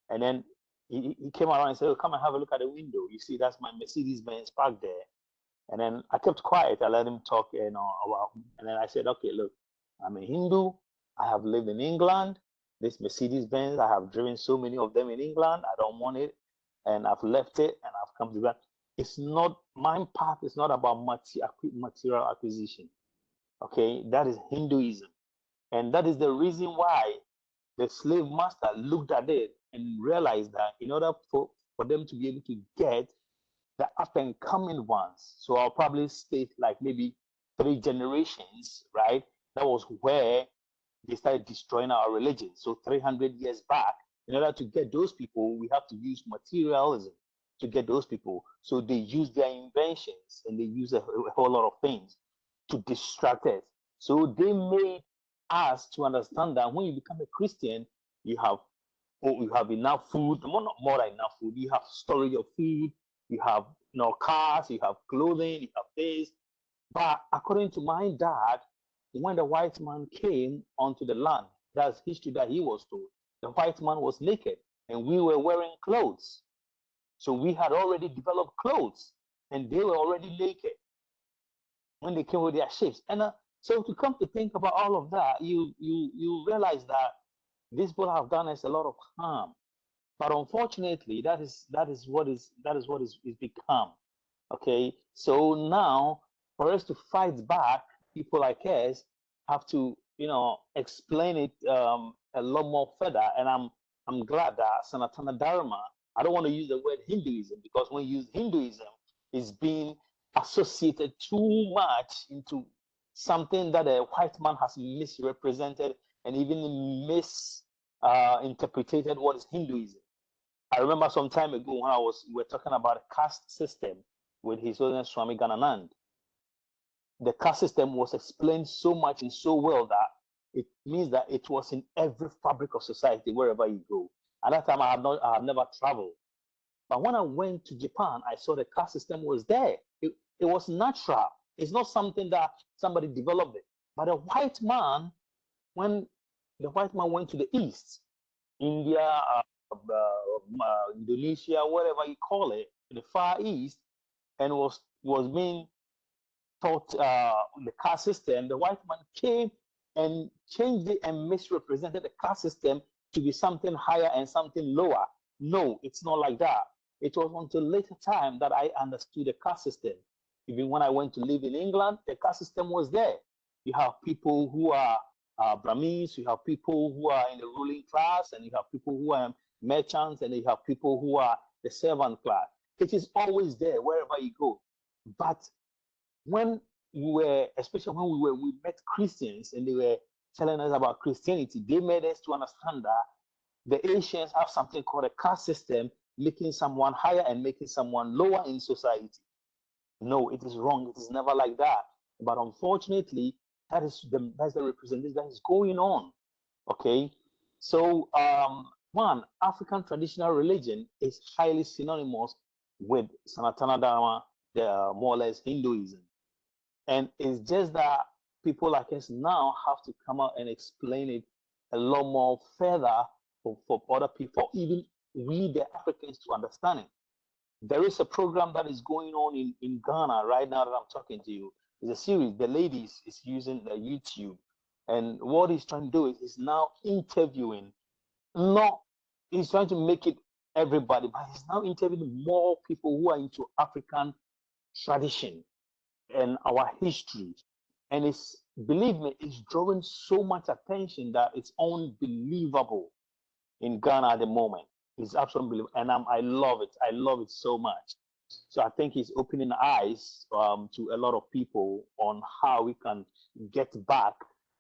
And then he came around and said, oh, come and have a look at the window. You see, that's my Mercedes-Benz parked there. And then I kept quiet. I let him talk, about, and then I said, okay, look, I'm a Hindu. I have lived in England. This Mercedes-Benz, I have driven so many of them in England. I don't want it. And I've left it and I've come to that. It's not, my path is not about material acquisition. Okay, that is Hinduism. And that is the reason why the slave master looked at it and realized that in order for them to be able to get the up and coming ones, so I'll probably state like maybe 3 generations, right? That was where they started destroying our religion. So 300 years back, in order to get those people, we have to use materialism to get those people. So they use their inventions and they use a whole lot of things to distract us. So they made us to understand that when you become a Christian, you have enough food, more than enough food. You have storage of food, you have cars, you have clothing, you have this. But according to my dad, when the white man came onto the land, that's history that he was told, the white man was naked and we were wearing clothes. So we had already developed clothes and they were already naked when they came with their ships. And so to come to think about all of that, you realize that these people have done us a lot of harm. But unfortunately, that is what is become. Okay, so now for us to fight back, people like us have to explain it a lot more further. And I'm glad that Sanatana Dharma, I don't want to use the word Hinduism, because when you use Hinduism, it's being associated too much into something that a white man has misrepresented and even misinterpreted what is Hinduism. I remember some time ago when we were talking about a caste system with His Holiness Swami Gananand. The caste system was explained so much and so well that it means that it was in every fabric of society wherever you go. At that time, I have never traveled. But when I went to Japan, I saw the caste system was there. It was natural. It's not something that somebody developed it. But a white man, when the white man went to the East, India, Indonesia, whatever you call it, in the Far East, and was being taught the caste system, the white man came and changed it and misrepresented the caste system to be something higher and something lower. No, it's not like that. It was until later time that I understood the caste system. Even when I went to live in England, the caste system was there. You have people who are Brahmins, you have people who are in the ruling class, and you have people who are merchants, and you have people who are the servant class. It is always there wherever you go. But when especially when we met Christians and they were telling us about Christianity, they made us to understand that the Asians have something called a caste system, making someone higher and making someone lower in society. No, it is wrong. It is never like that. But unfortunately, that's the representation that is going on. Okay, so one, African traditional religion is highly synonymous with Sanatana Dharma, more or less Hinduism. And it's just that people like us now have to come out and explain it a lot more further for other people, even we the Africans, to understand it. There is a program that is going on in Ghana right now that I'm talking to you. It's a series. The ladies is using the YouTube. And what he's trying to do is he's now interviewing, he's trying to make it everybody, but he's now interviewing more people who are into African tradition and our history. And it's, believe me, it's drawing so much attention that it's unbelievable in Ghana at the moment. It's absolutely unbelievable. And I love it. I love it so much. So I think it's opening eyes to a lot of people on how we can get back,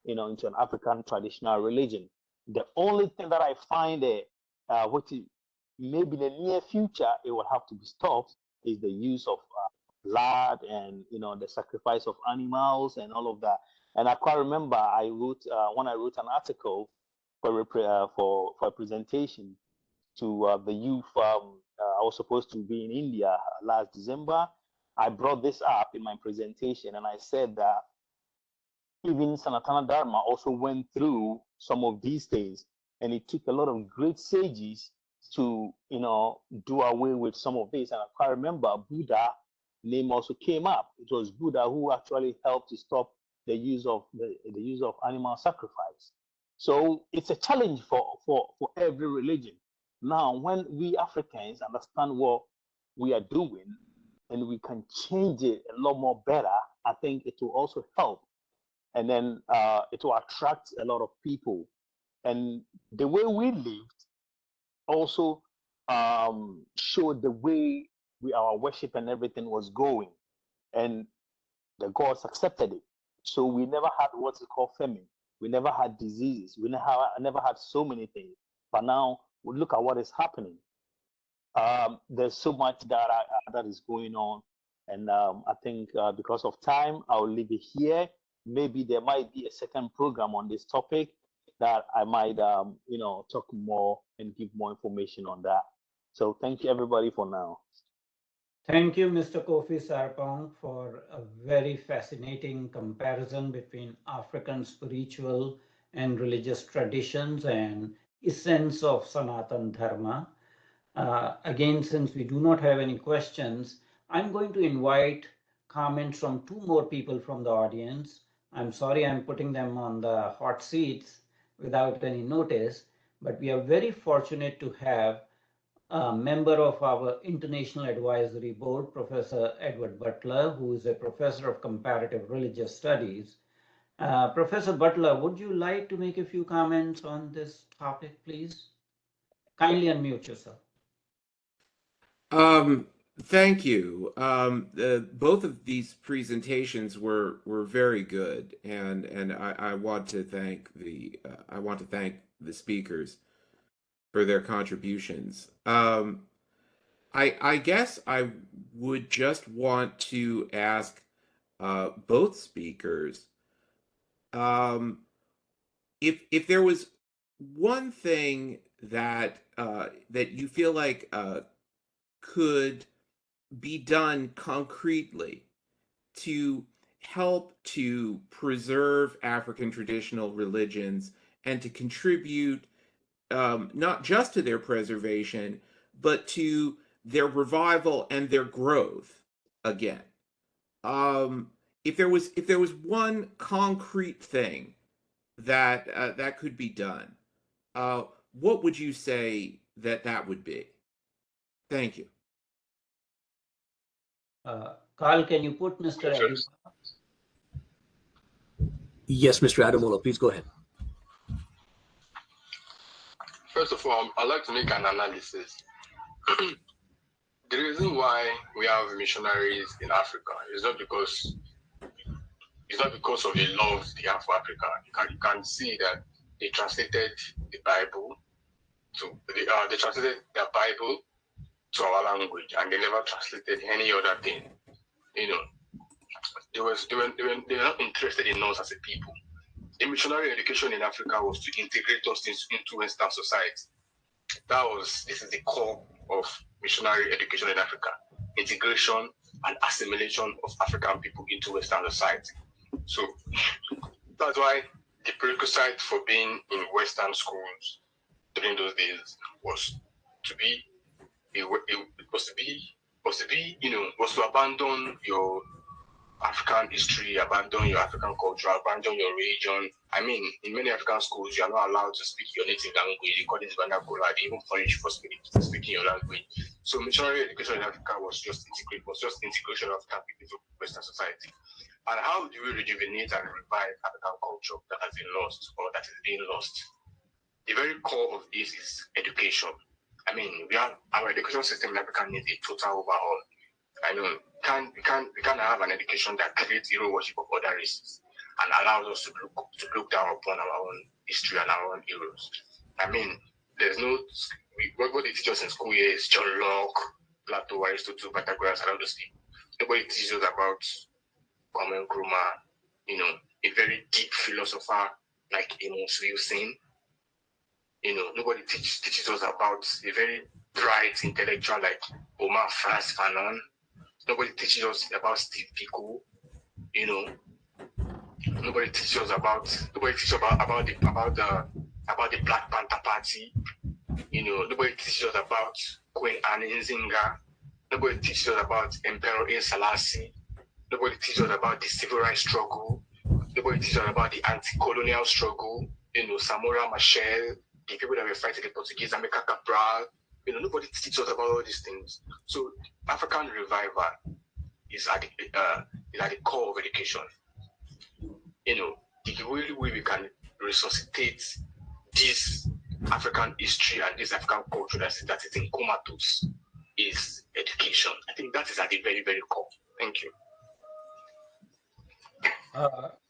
into an African traditional religion. The only thing that I find which is maybe in the near future it will have to be stopped, is the use of blood and the sacrifice of animals and all of that. And I quite remember I wrote when I wrote an article for a presentation to the youth. I was supposed to be in India last December. I brought this up in my presentation, and I said that even Sanatana Dharma also went through some of these things, and it took a lot of great sages to do away with some of this. And I quite remember Buddha name also came up. It was Buddha who actually helped to stop the use of the use of animal sacrifice. So it's a challenge for every religion. Now, when we Africans understand what we are doing and we can change it a lot more better, I think it will also help. And then it will attract a lot of people. And the way we lived also showed the way our worship and everything was going. And the gods accepted it. So we never had what's called famine. We never had diseases. We never had so many things. But now we look at what is happening. There's so much that is going on. And I think because of time, I'll leave it here. Maybe there might be a second program on this topic that I might, talk more and give more information on that. So thank you, everybody, for now. Thank you, Mr. Kofi Sarpong, for a very fascinating comparison between African spiritual and religious traditions and essence of Sanatan Dharma. Again, since we do not have any questions, I'm going to invite comments from two more people from the audience. I'm sorry I'm putting them on the hot seats without any notice, but we are very fortunate to have a member of our International Advisory Board, Professor Edward Butler, who is a professor of comparative religious studies. Professor Butler, would you like to make a few comments on this topic, please? Kindly unmute yourself. Thank you. Both of these presentations were very good, and I want to thank the speakers for their contributions. I guess I would just want to ask both speakers if there was one thing that you feel like could be done concretely to help to preserve African traditional religions and to contribute not just to their preservation, but to their revival and their growth again. If there was one concrete thing that could be done, what would you say that would be? Thank you. Carl, can you put Mr. Ademola? Yes, Mr. Ademola, please go ahead. First of all, I'd like to make an analysis. The reason why we have missionaries in Africa is not because of the love they have for Africa. You can see that they translated the Bible they translated their Bible to our language, and they never translated any other thing. They were not interested in us as a people. The missionary education in Africa was to integrate us into Western society. This is the core of missionary education in Africa: integration and assimilation of African people into Western society. So that's why the prerequisite for being in Western schools during those days was to abandon your African history, abandon your African culture, abandon your religion. I mean, in many African schools, you are not allowed to speak your native language. They call it vernacular. They even punish you for speaking your language. So missionary education in Africa was just integration of African people into Western society. And how do we rejuvenate and revive African culture that has been lost or that is being lost? The very core of this is education. I mean, our education system in Africa needs a total overhaul. I know we can't have an education that creates hero worship of other races and allows us to look down upon our own history and our own heroes. I mean, there's no what they teach us in school here is John Locke, Plato, Aristotle, Pythagoras, and all those people. Nobody teaches us about Kwame Nkrumah, a very deep philosopher like Amos Wilson. Nobody teaches us about a very bright intellectual like Omar Fanon. Nobody teaches us about Steve Biko. Nobody teaches us about the Black Panther Party. Nobody teaches us about Queen Anne Nzinga. Nobody teaches us about Emperor Haile Selassie. Nobody teaches us about the civil rights struggle. Nobody teaches us about the anti-colonial struggle. Samora Machel, the people that were fighting the Portuguese, Amilcar Cabral. Nobody teaches us about all these things. So African revival is at the core of education. The only way we can resuscitate this African history and this African culture that is in comatose is education. I think that is at the very, very core. Thank you.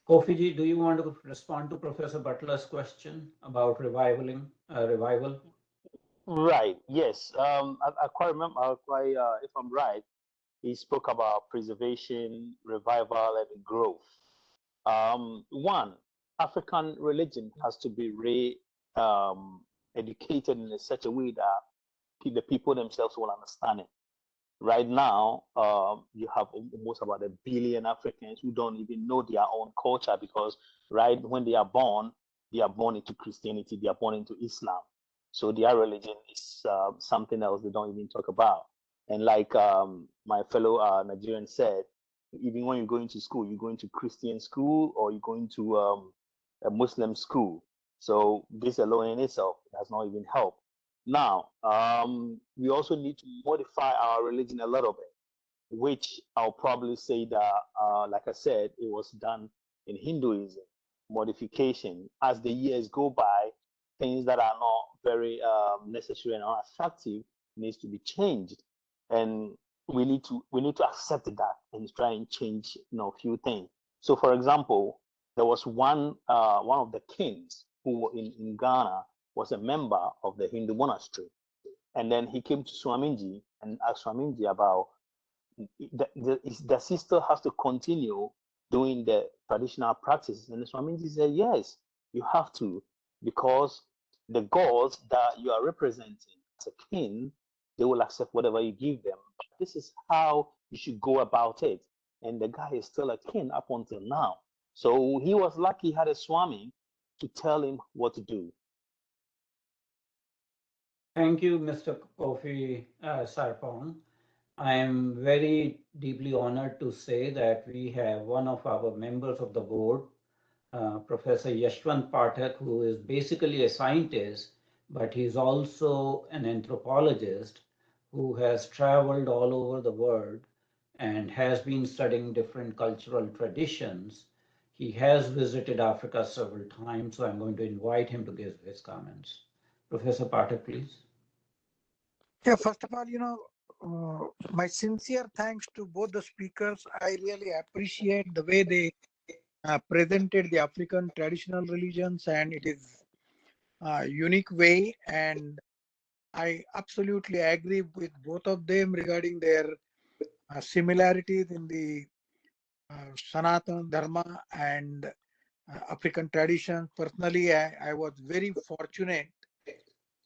Kofi, do you want to respond to Professor Butler's question about revival? Right. Yes. I quite remember. If I'm right, he spoke about preservation, revival, and growth. One, African religion has to be educated in such a way that the people themselves will understand it. Right now, you have almost about 1 billion Africans who don't even know their own culture because right when they are born into Christianity, they are born into Islam. So their religion is something else they don't even talk about. And like my fellow Nigerian said, even when you're going to school, you're going to Christian school or you're going to a Muslim school. So this alone in itself does not even help. Now, we also need to modify our religion a little bit, which I'll probably say that, like I said, it was done in Hinduism, modification. As the years go by, things that are not very necessary and not attractive needs to be changed. And we need to accept that and try and change a few things. So, for example, there was one of the kings who in Ghana was a member of the Hindu monastery. And then he came to Swaminji and asked Swaminji about the sister has to continue doing the traditional practices. And Swaminji said, yes, you have to, because the gods that you are representing as a king, they will accept whatever you give them. But this is how you should go about it. And the guy is still a king up until now. So he was lucky he had a Swami to tell him what to do. Thank you, Mr. Kofi Sarpong. I am very deeply honored to say that we have one of our members of the board, Professor Yashwant Pathak, who is basically a scientist, but he's also an anthropologist who has traveled all over the world and has been studying different cultural traditions. He has visited Africa several times, so I'm going to invite him to give his comments. Professor Pathak, please. Yeah, first of all, my sincere thanks to both the speakers. I really appreciate the way they presented the African traditional religions, and it is a unique way. And I absolutely agree with both of them regarding their similarities in the Sanatana Dharma and African tradition. Personally, I was very fortunate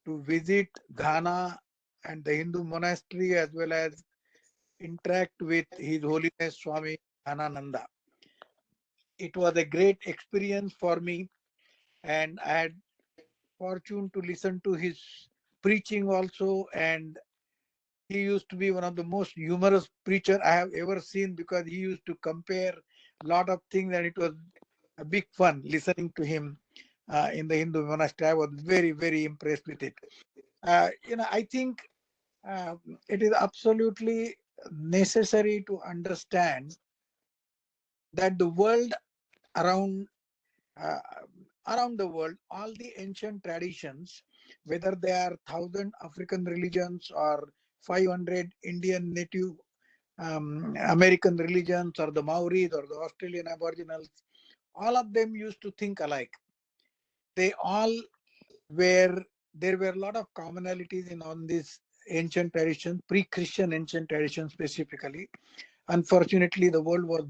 to visit Ghana and the Hindu monastery as well as interact with His Holiness Swami Anananda. It was a great experience for me, and I had fortune to listen to his preaching also, and He used to be one of the most humorous preacher I have ever seen, because he used to compare a lot of things, and it was a big fun listening to him in the Hindu monastery. I was very, very impressed with it. I think it is absolutely necessary to understand that the world around uh, around the world, all the ancient traditions, whether they are 1,000 African religions or 500 Indian native American religions, or the Maoris or the Australian Aboriginals, all of them used to think alike. They all were, there were a lot of commonalities in on this ancient tradition, pre-Christian ancient tradition specifically. Unfortunately, the world was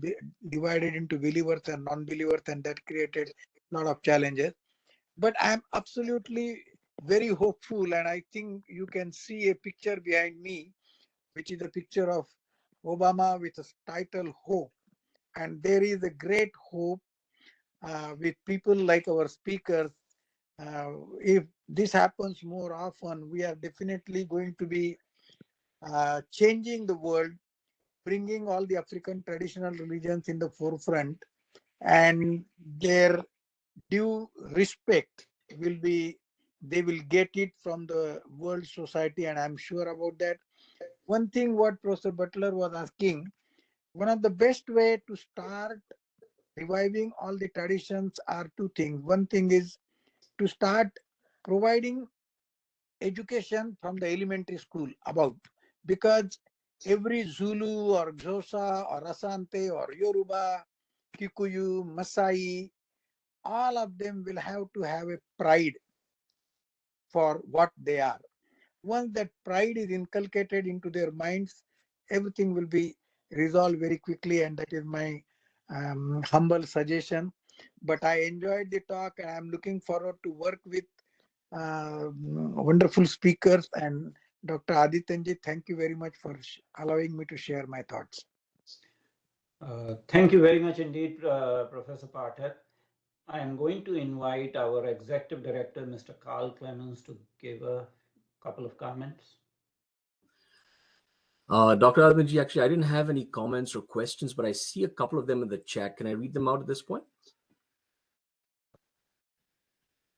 divided into believers and non-believers, and that created a lot of challenges. But I'm absolutely very hopeful, and I think you can see a picture behind me, which is a picture of Obama with a title Hope. And there is a great hope with people like our speakers. If this happens more often, we are definitely going to be changing the world, bringing all the African traditional religions in the forefront, and their due respect will be, they will get it from the world society, and I'm sure about that. One thing what Professor Butler was asking, one of the best way to start reviving all the traditions are two things. One thing is to start providing education from the elementary school about, because every Zulu or Xhosa or Asante or Yoruba, Kikuyu, Masai, all of them will have to have a pride for what they are. Once that pride is inculcated into their minds, everything will be resolved very quickly, and that is my humble suggestion. But I enjoyed the talk, and I'm looking forward to work with wonderful speakers. And Dr. Adityanji, thank you very much for allowing me to share my thoughts. Thank you very much indeed, Professor Pathak. I am going to invite our Executive Director, Mr. Carl Clemens, to give a couple of comments. Dr. Ademiran, actually, I didn't have any comments or questions, but I see a couple of them in the chat. Can I read them out at this point?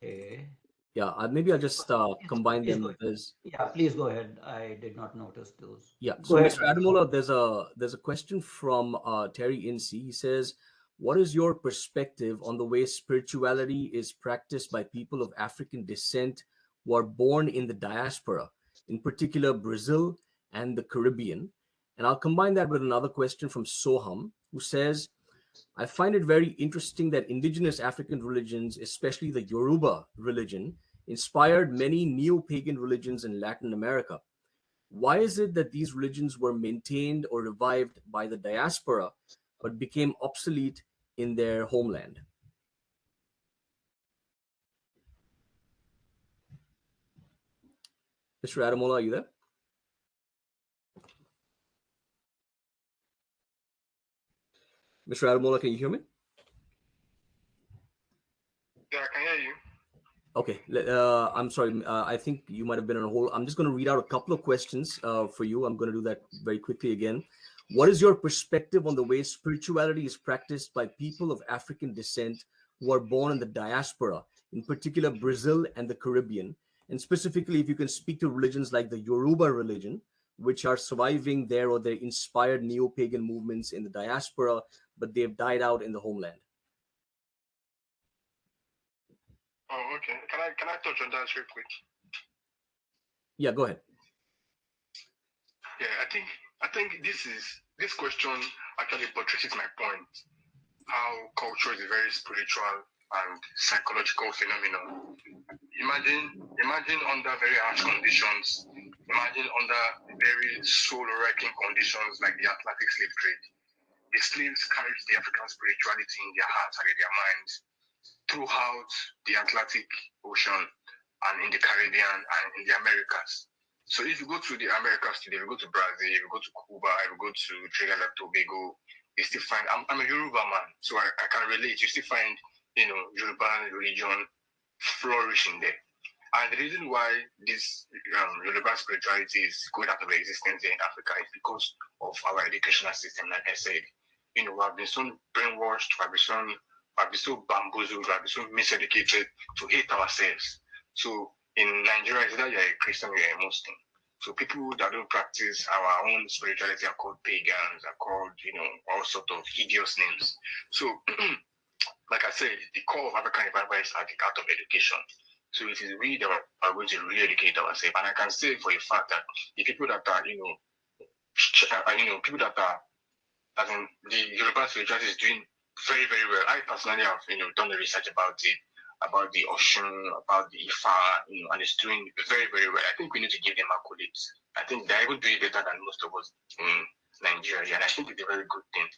Okay. Yeah, maybe I'll just combine them. Yeah, please go ahead. I did not notice those. Yeah, go so ahead. Mr. Ademola, there's a question from Terry Incy. He says, what is your perspective on the way spirituality is practiced by people of African descent who are born in the diaspora, in particular Brazil and the Caribbean? And I'll combine that with another question from Soham, who says, I find it very interesting that indigenous African religions, especially the Yoruba religion, inspired many neo-pagan religions in Latin America. Why is it that these religions were maintained or revived by the diaspora but became obsolete in their homeland? Mr. Ademola, are you there? Mr. Ademola, can you hear me? Yeah, I can hear you. Okay, I'm sorry. I think you might have been on hold. I'm just going to read out a couple of questions for you. I'm going to do that very quickly again. What is your perspective on the way spirituality is practiced by people of African descent who are born in the diaspora, in particular Brazil and the Caribbean? And specifically, if you can speak to religions like the Yoruba religion, which are surviving there, or they're inspired neo-pagan movements in the diaspora, but they've died out in the homeland. Oh, okay. Can I touch on that real quick? Yeah, go ahead. Yeah, I think this question actually portrays my point. How culture is a very spiritual and psychological phenomenon. Imagine under very harsh conditions. Imagine under very soul-wrecking conditions like the Atlantic slave trade. The slaves carried the African spirituality in their hearts and in their minds throughout the Atlantic Ocean and in the Caribbean and in the Americas. So if you go to the Americas today, if you go to Brazil, if you go to Cuba, if you go to Trinidad and Tobago, you still find, I'm a Yoruba man, so I can relate. You still find, Yoruba religion flourishing there. And the reason why this Yoruba spirituality is going out of existence here in Africa is because of our educational system. Like I said, we have been so brainwashed, we have been so bamboozled, we have been so miseducated to hate ourselves. So in Nigeria, it's either you're a Christian or you're a Muslim. So people that don't practice our own spirituality are called pagans, are called, all sort of hideous names. So, like I said, the core of African revival is at the art of education. So it is we that are going to re-educate ourselves. And I can say for a fact that the people that are, people that are, as in the Yoruba spirituality is doing very, very well. I personally have, done the research about it, about the Oshun, about the Ifa, and it's doing very, very well. I think we need to give them accolades. I think they will do it better than most of us in Nigeria, and I think it's a very good thing.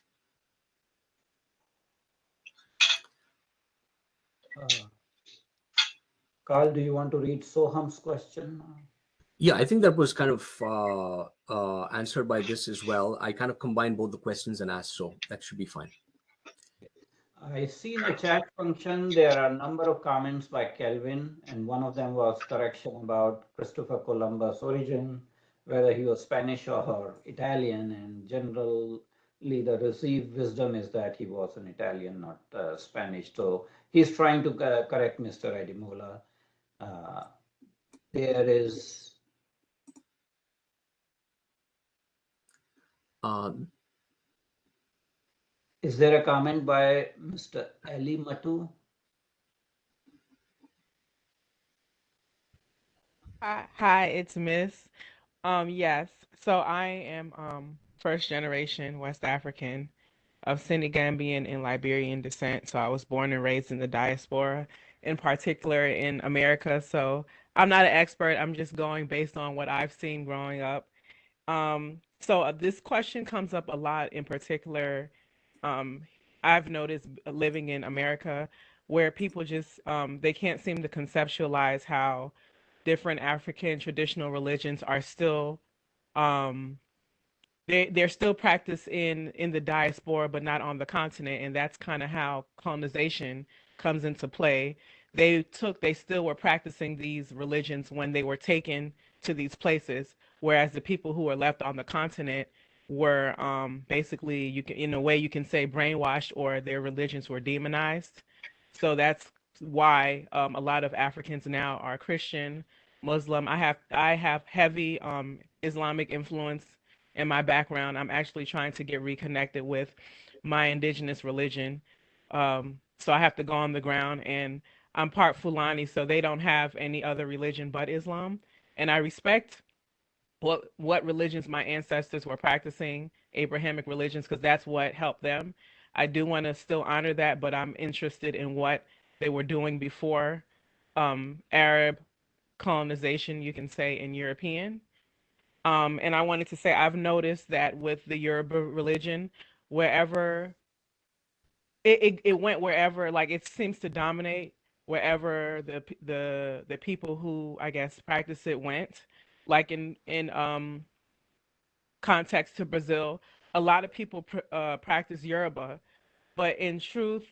Carl, do you want to read Soham's question? Yeah, I think that was kind of answered by this as well. I kind of combined both the questions and asked, so that should be fine. I see in the chat function there are a number of comments by Kelvin, and one of them was correction about Christopher Columbus' origin, whether he was Spanish or Italian, and generally the received wisdom is that he was an Italian, not Spanish. So he's trying to correct Mr. Ademola. There is Is there a comment by Mr. Ali Matu? Hi, it's Miss. Yes. So I am first generation West African of Senegambian and Liberian descent. So I was born and raised in the diaspora, in particular in America. So I'm not an expert. I'm just going based on what I've seen growing up. So this question comes up a lot in particular. I've noticed living in America where people just they can't seem to conceptualize how different African traditional religions are still um they're still practiced in the diaspora but not on the continent, and that's kind of how colonization comes into play. They still were practicing these religions when they were taken to these places, whereas the people who were left on the continent were basically, you can, in a way you can say, brainwashed, or their religions were demonized. So that's why a lot of Africans now are Christian, Muslim. I have heavy Islamic influence in my background. I'm actually trying to get reconnected with my indigenous religion. So I have to go on the ground, and I'm part Fulani, so they don't have any other religion but Islam. And I respect what religions my ancestors were practicing, Abrahamic religions, because that's what helped them. I do want to still honor that, but I'm interested in what they were doing before Arab colonization, you can say, in European. And I wanted to say I've noticed that with the Yoruba religion, wherever it went, wherever, like, it seems to dominate wherever the people who, I guess, practice it went. Like in context to Brazil, a lot of people practice Yoruba, but in truth,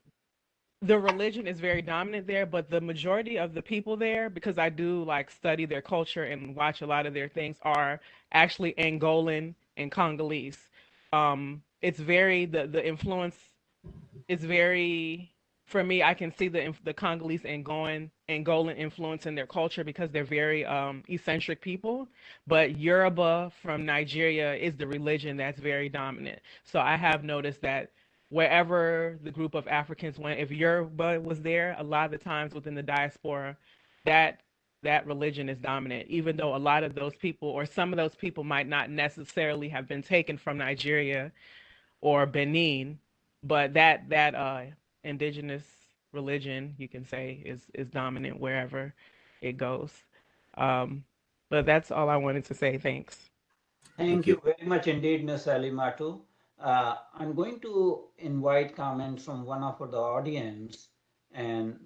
the religion is very dominant there, but the majority of the people there, because I do like study their culture and watch a lot of their things, are actually Angolan and Congolese. It's very the influence is very, for me, I can see the Congolese and Angolan influence in their culture because they're very eccentric people. But Yoruba from Nigeria is the religion that's very dominant. So I have noticed that wherever the group of Africans went, if Yoruba was there, a lot of the times within the diaspora, that that religion is dominant, even though a lot of those people, or some of those people, might not necessarily have been taken from Nigeria or Benin, but that indigenous religion, you can say, is dominant wherever it goes. Um, but that's all I wanted to say. Thanks. Thank you very much indeed, Ms. Alimatu. I'm going to invite comments from one of the audience and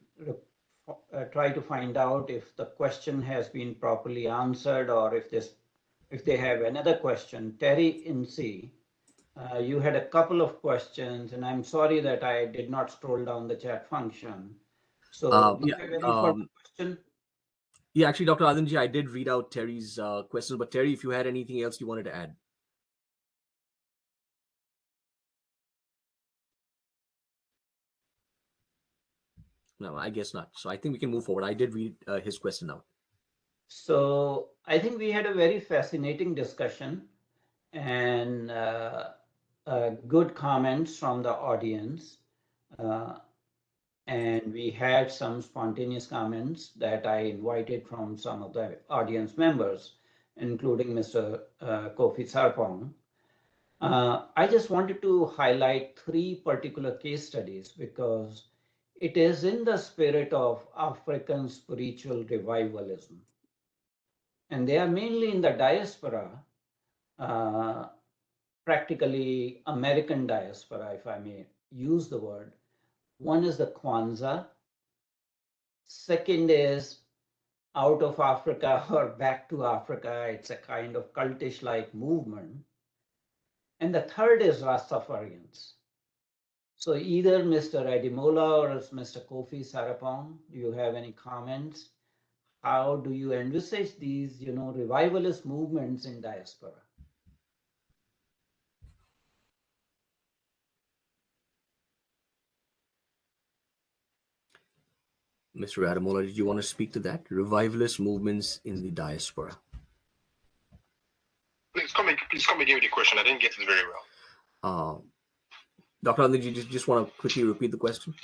try to find out if the question has been properly answered, or if they have another question. Terry Incy, you had a couple of questions, and I'm sorry that I did not scroll down the chat function. So do you have any further question? Yeah, actually, Dr. Adenji, I did read out Terry's questions, but Terry, if you had anything else you wanted to add. No, I guess not. So I think we can move forward. I did read his question out. So I think we had a very fascinating discussion and good comments from the audience. And we had some spontaneous comments that I invited from some of the audience members, including Mr. Kofi Sarpong. I just wanted to highlight 3 particular case studies because it is in the spirit of African spiritual revivalism. And they are mainly in the diaspora, practically American diaspora, if I may use the word. One is the Kwanzaa. Second is out of Africa or back to Africa. It's a kind of cultish-like movement. And the third is Rastafarians. So either Mr. Ademola or Mr. Kofi Sarpong, do you have any comments? How do you envisage these, revivalist movements in diaspora? Mr. Ademola, did you want to speak to that? Revivalist movements in the diaspora. Please come again with the question. I didn't get it very well. Dr. Adenji, you just want to quickly repeat the question?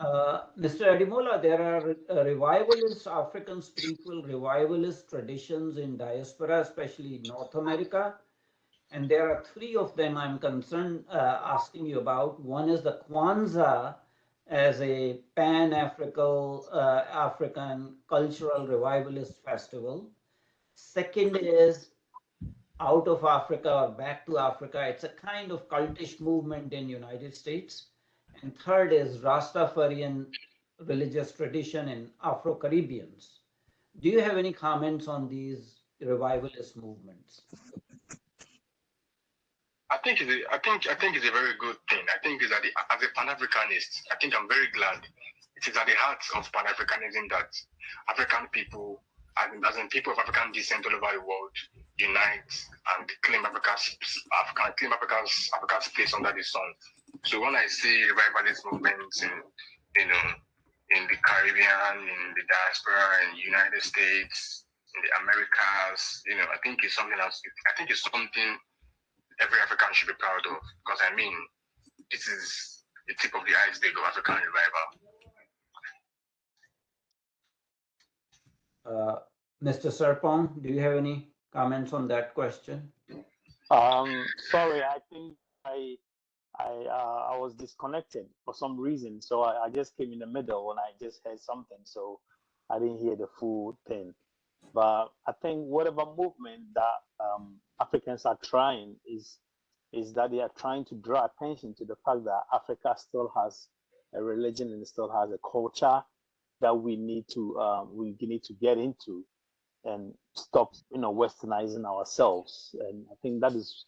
Mr. Ademola, there are revivalist, African spiritual revivalist traditions in diaspora, especially North America. And there are 3 of them I'm concerned asking you about. One is the Kwanzaa as a Pan-African cultural revivalist festival. Second is out of Africa or back to Africa. It's a kind of cultish movement in United States. And third is Rastafarian religious tradition in Afro-Caribbeans. Do you have any comments on these revivalist movements? I think it's a very good thing. I think it's as a Pan Africanist, I think I'm very glad it is at the heart of Pan Africanism that African people, as in people of African descent all over the world, unite and claim Africa's place under the sun. So when I see revivalist movements in the Caribbean, in the diaspora, in the United States, in the Americas, I think it's something else. I think it's something every African should be proud of, because this is the tip of the iceberg of African revival. Mr. Sarpong, do you have any comments on that question? Sorry, I think I was disconnected for some reason, so I just came in the middle when I just heard something, so I didn't hear the full thing. But I think whatever movement that Africans are trying is that they are trying to draw attention to the fact that Africa still has a religion and still has a culture that we need to get into and stop, westernizing ourselves. And I think that is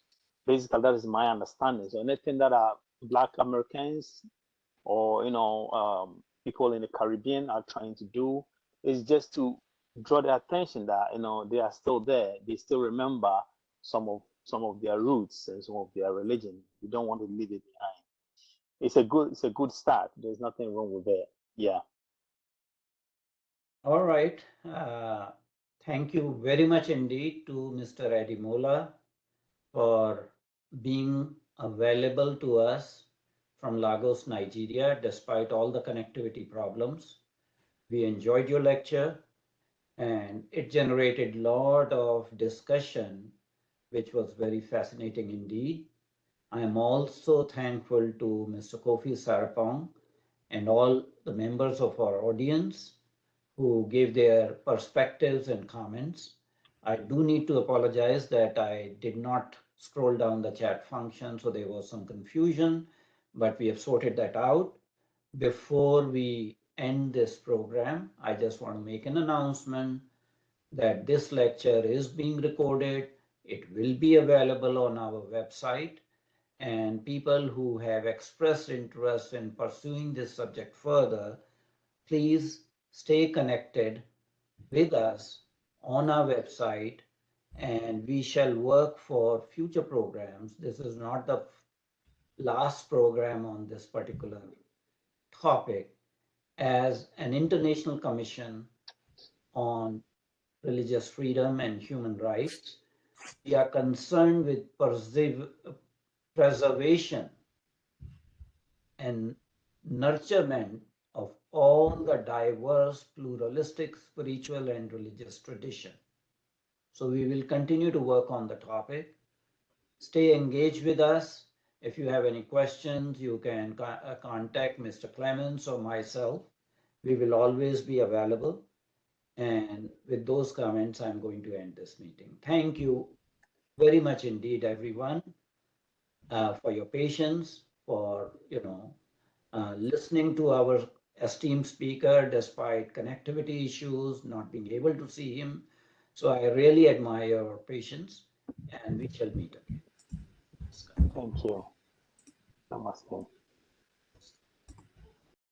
my understanding. So anything that are Black Americans or people in the Caribbean are trying to do is just to draw their attention that they are still there. They still remember some of their roots and some of their religion. We don't want to leave it behind. It's a good start. There's nothing wrong with that. Yeah. All right. Thank you very much indeed to Mr. Ademola for being available to us from Lagos, Nigeria, despite all the connectivity problems. We enjoyed your lecture and it generated a lot of discussion, which was very fascinating indeed. I am also thankful to Mr. Kofi Sarpong and all the members of our audience who gave their perspectives and comments. I do need to apologize that I did not scroll down the chat function, so there was some confusion, but we have sorted that out. Before we end this program, I just want to make an announcement that this lecture is being recorded. It will be available on our website, and people who have expressed interest in pursuing this subject further, please stay connected with us on our website, and we shall work for future programs. This is not the last program on this particular topic. As an international commission on religious freedom and human rights, we are concerned with preservation and nurturement of all the diverse, pluralistic, spiritual, and religious tradition. So we will continue to work on the topic. Stay engaged with us. If you have any questions, you can contact Mr. Clements or myself. We will always be available. And with those comments, I'm going to end this meeting. Thank you very much indeed, everyone, for your patience, for listening to our esteemed speaker despite connectivity issues, not being able to see him. So I really admire your patience, and we shall meet again. Thank you. Namaste.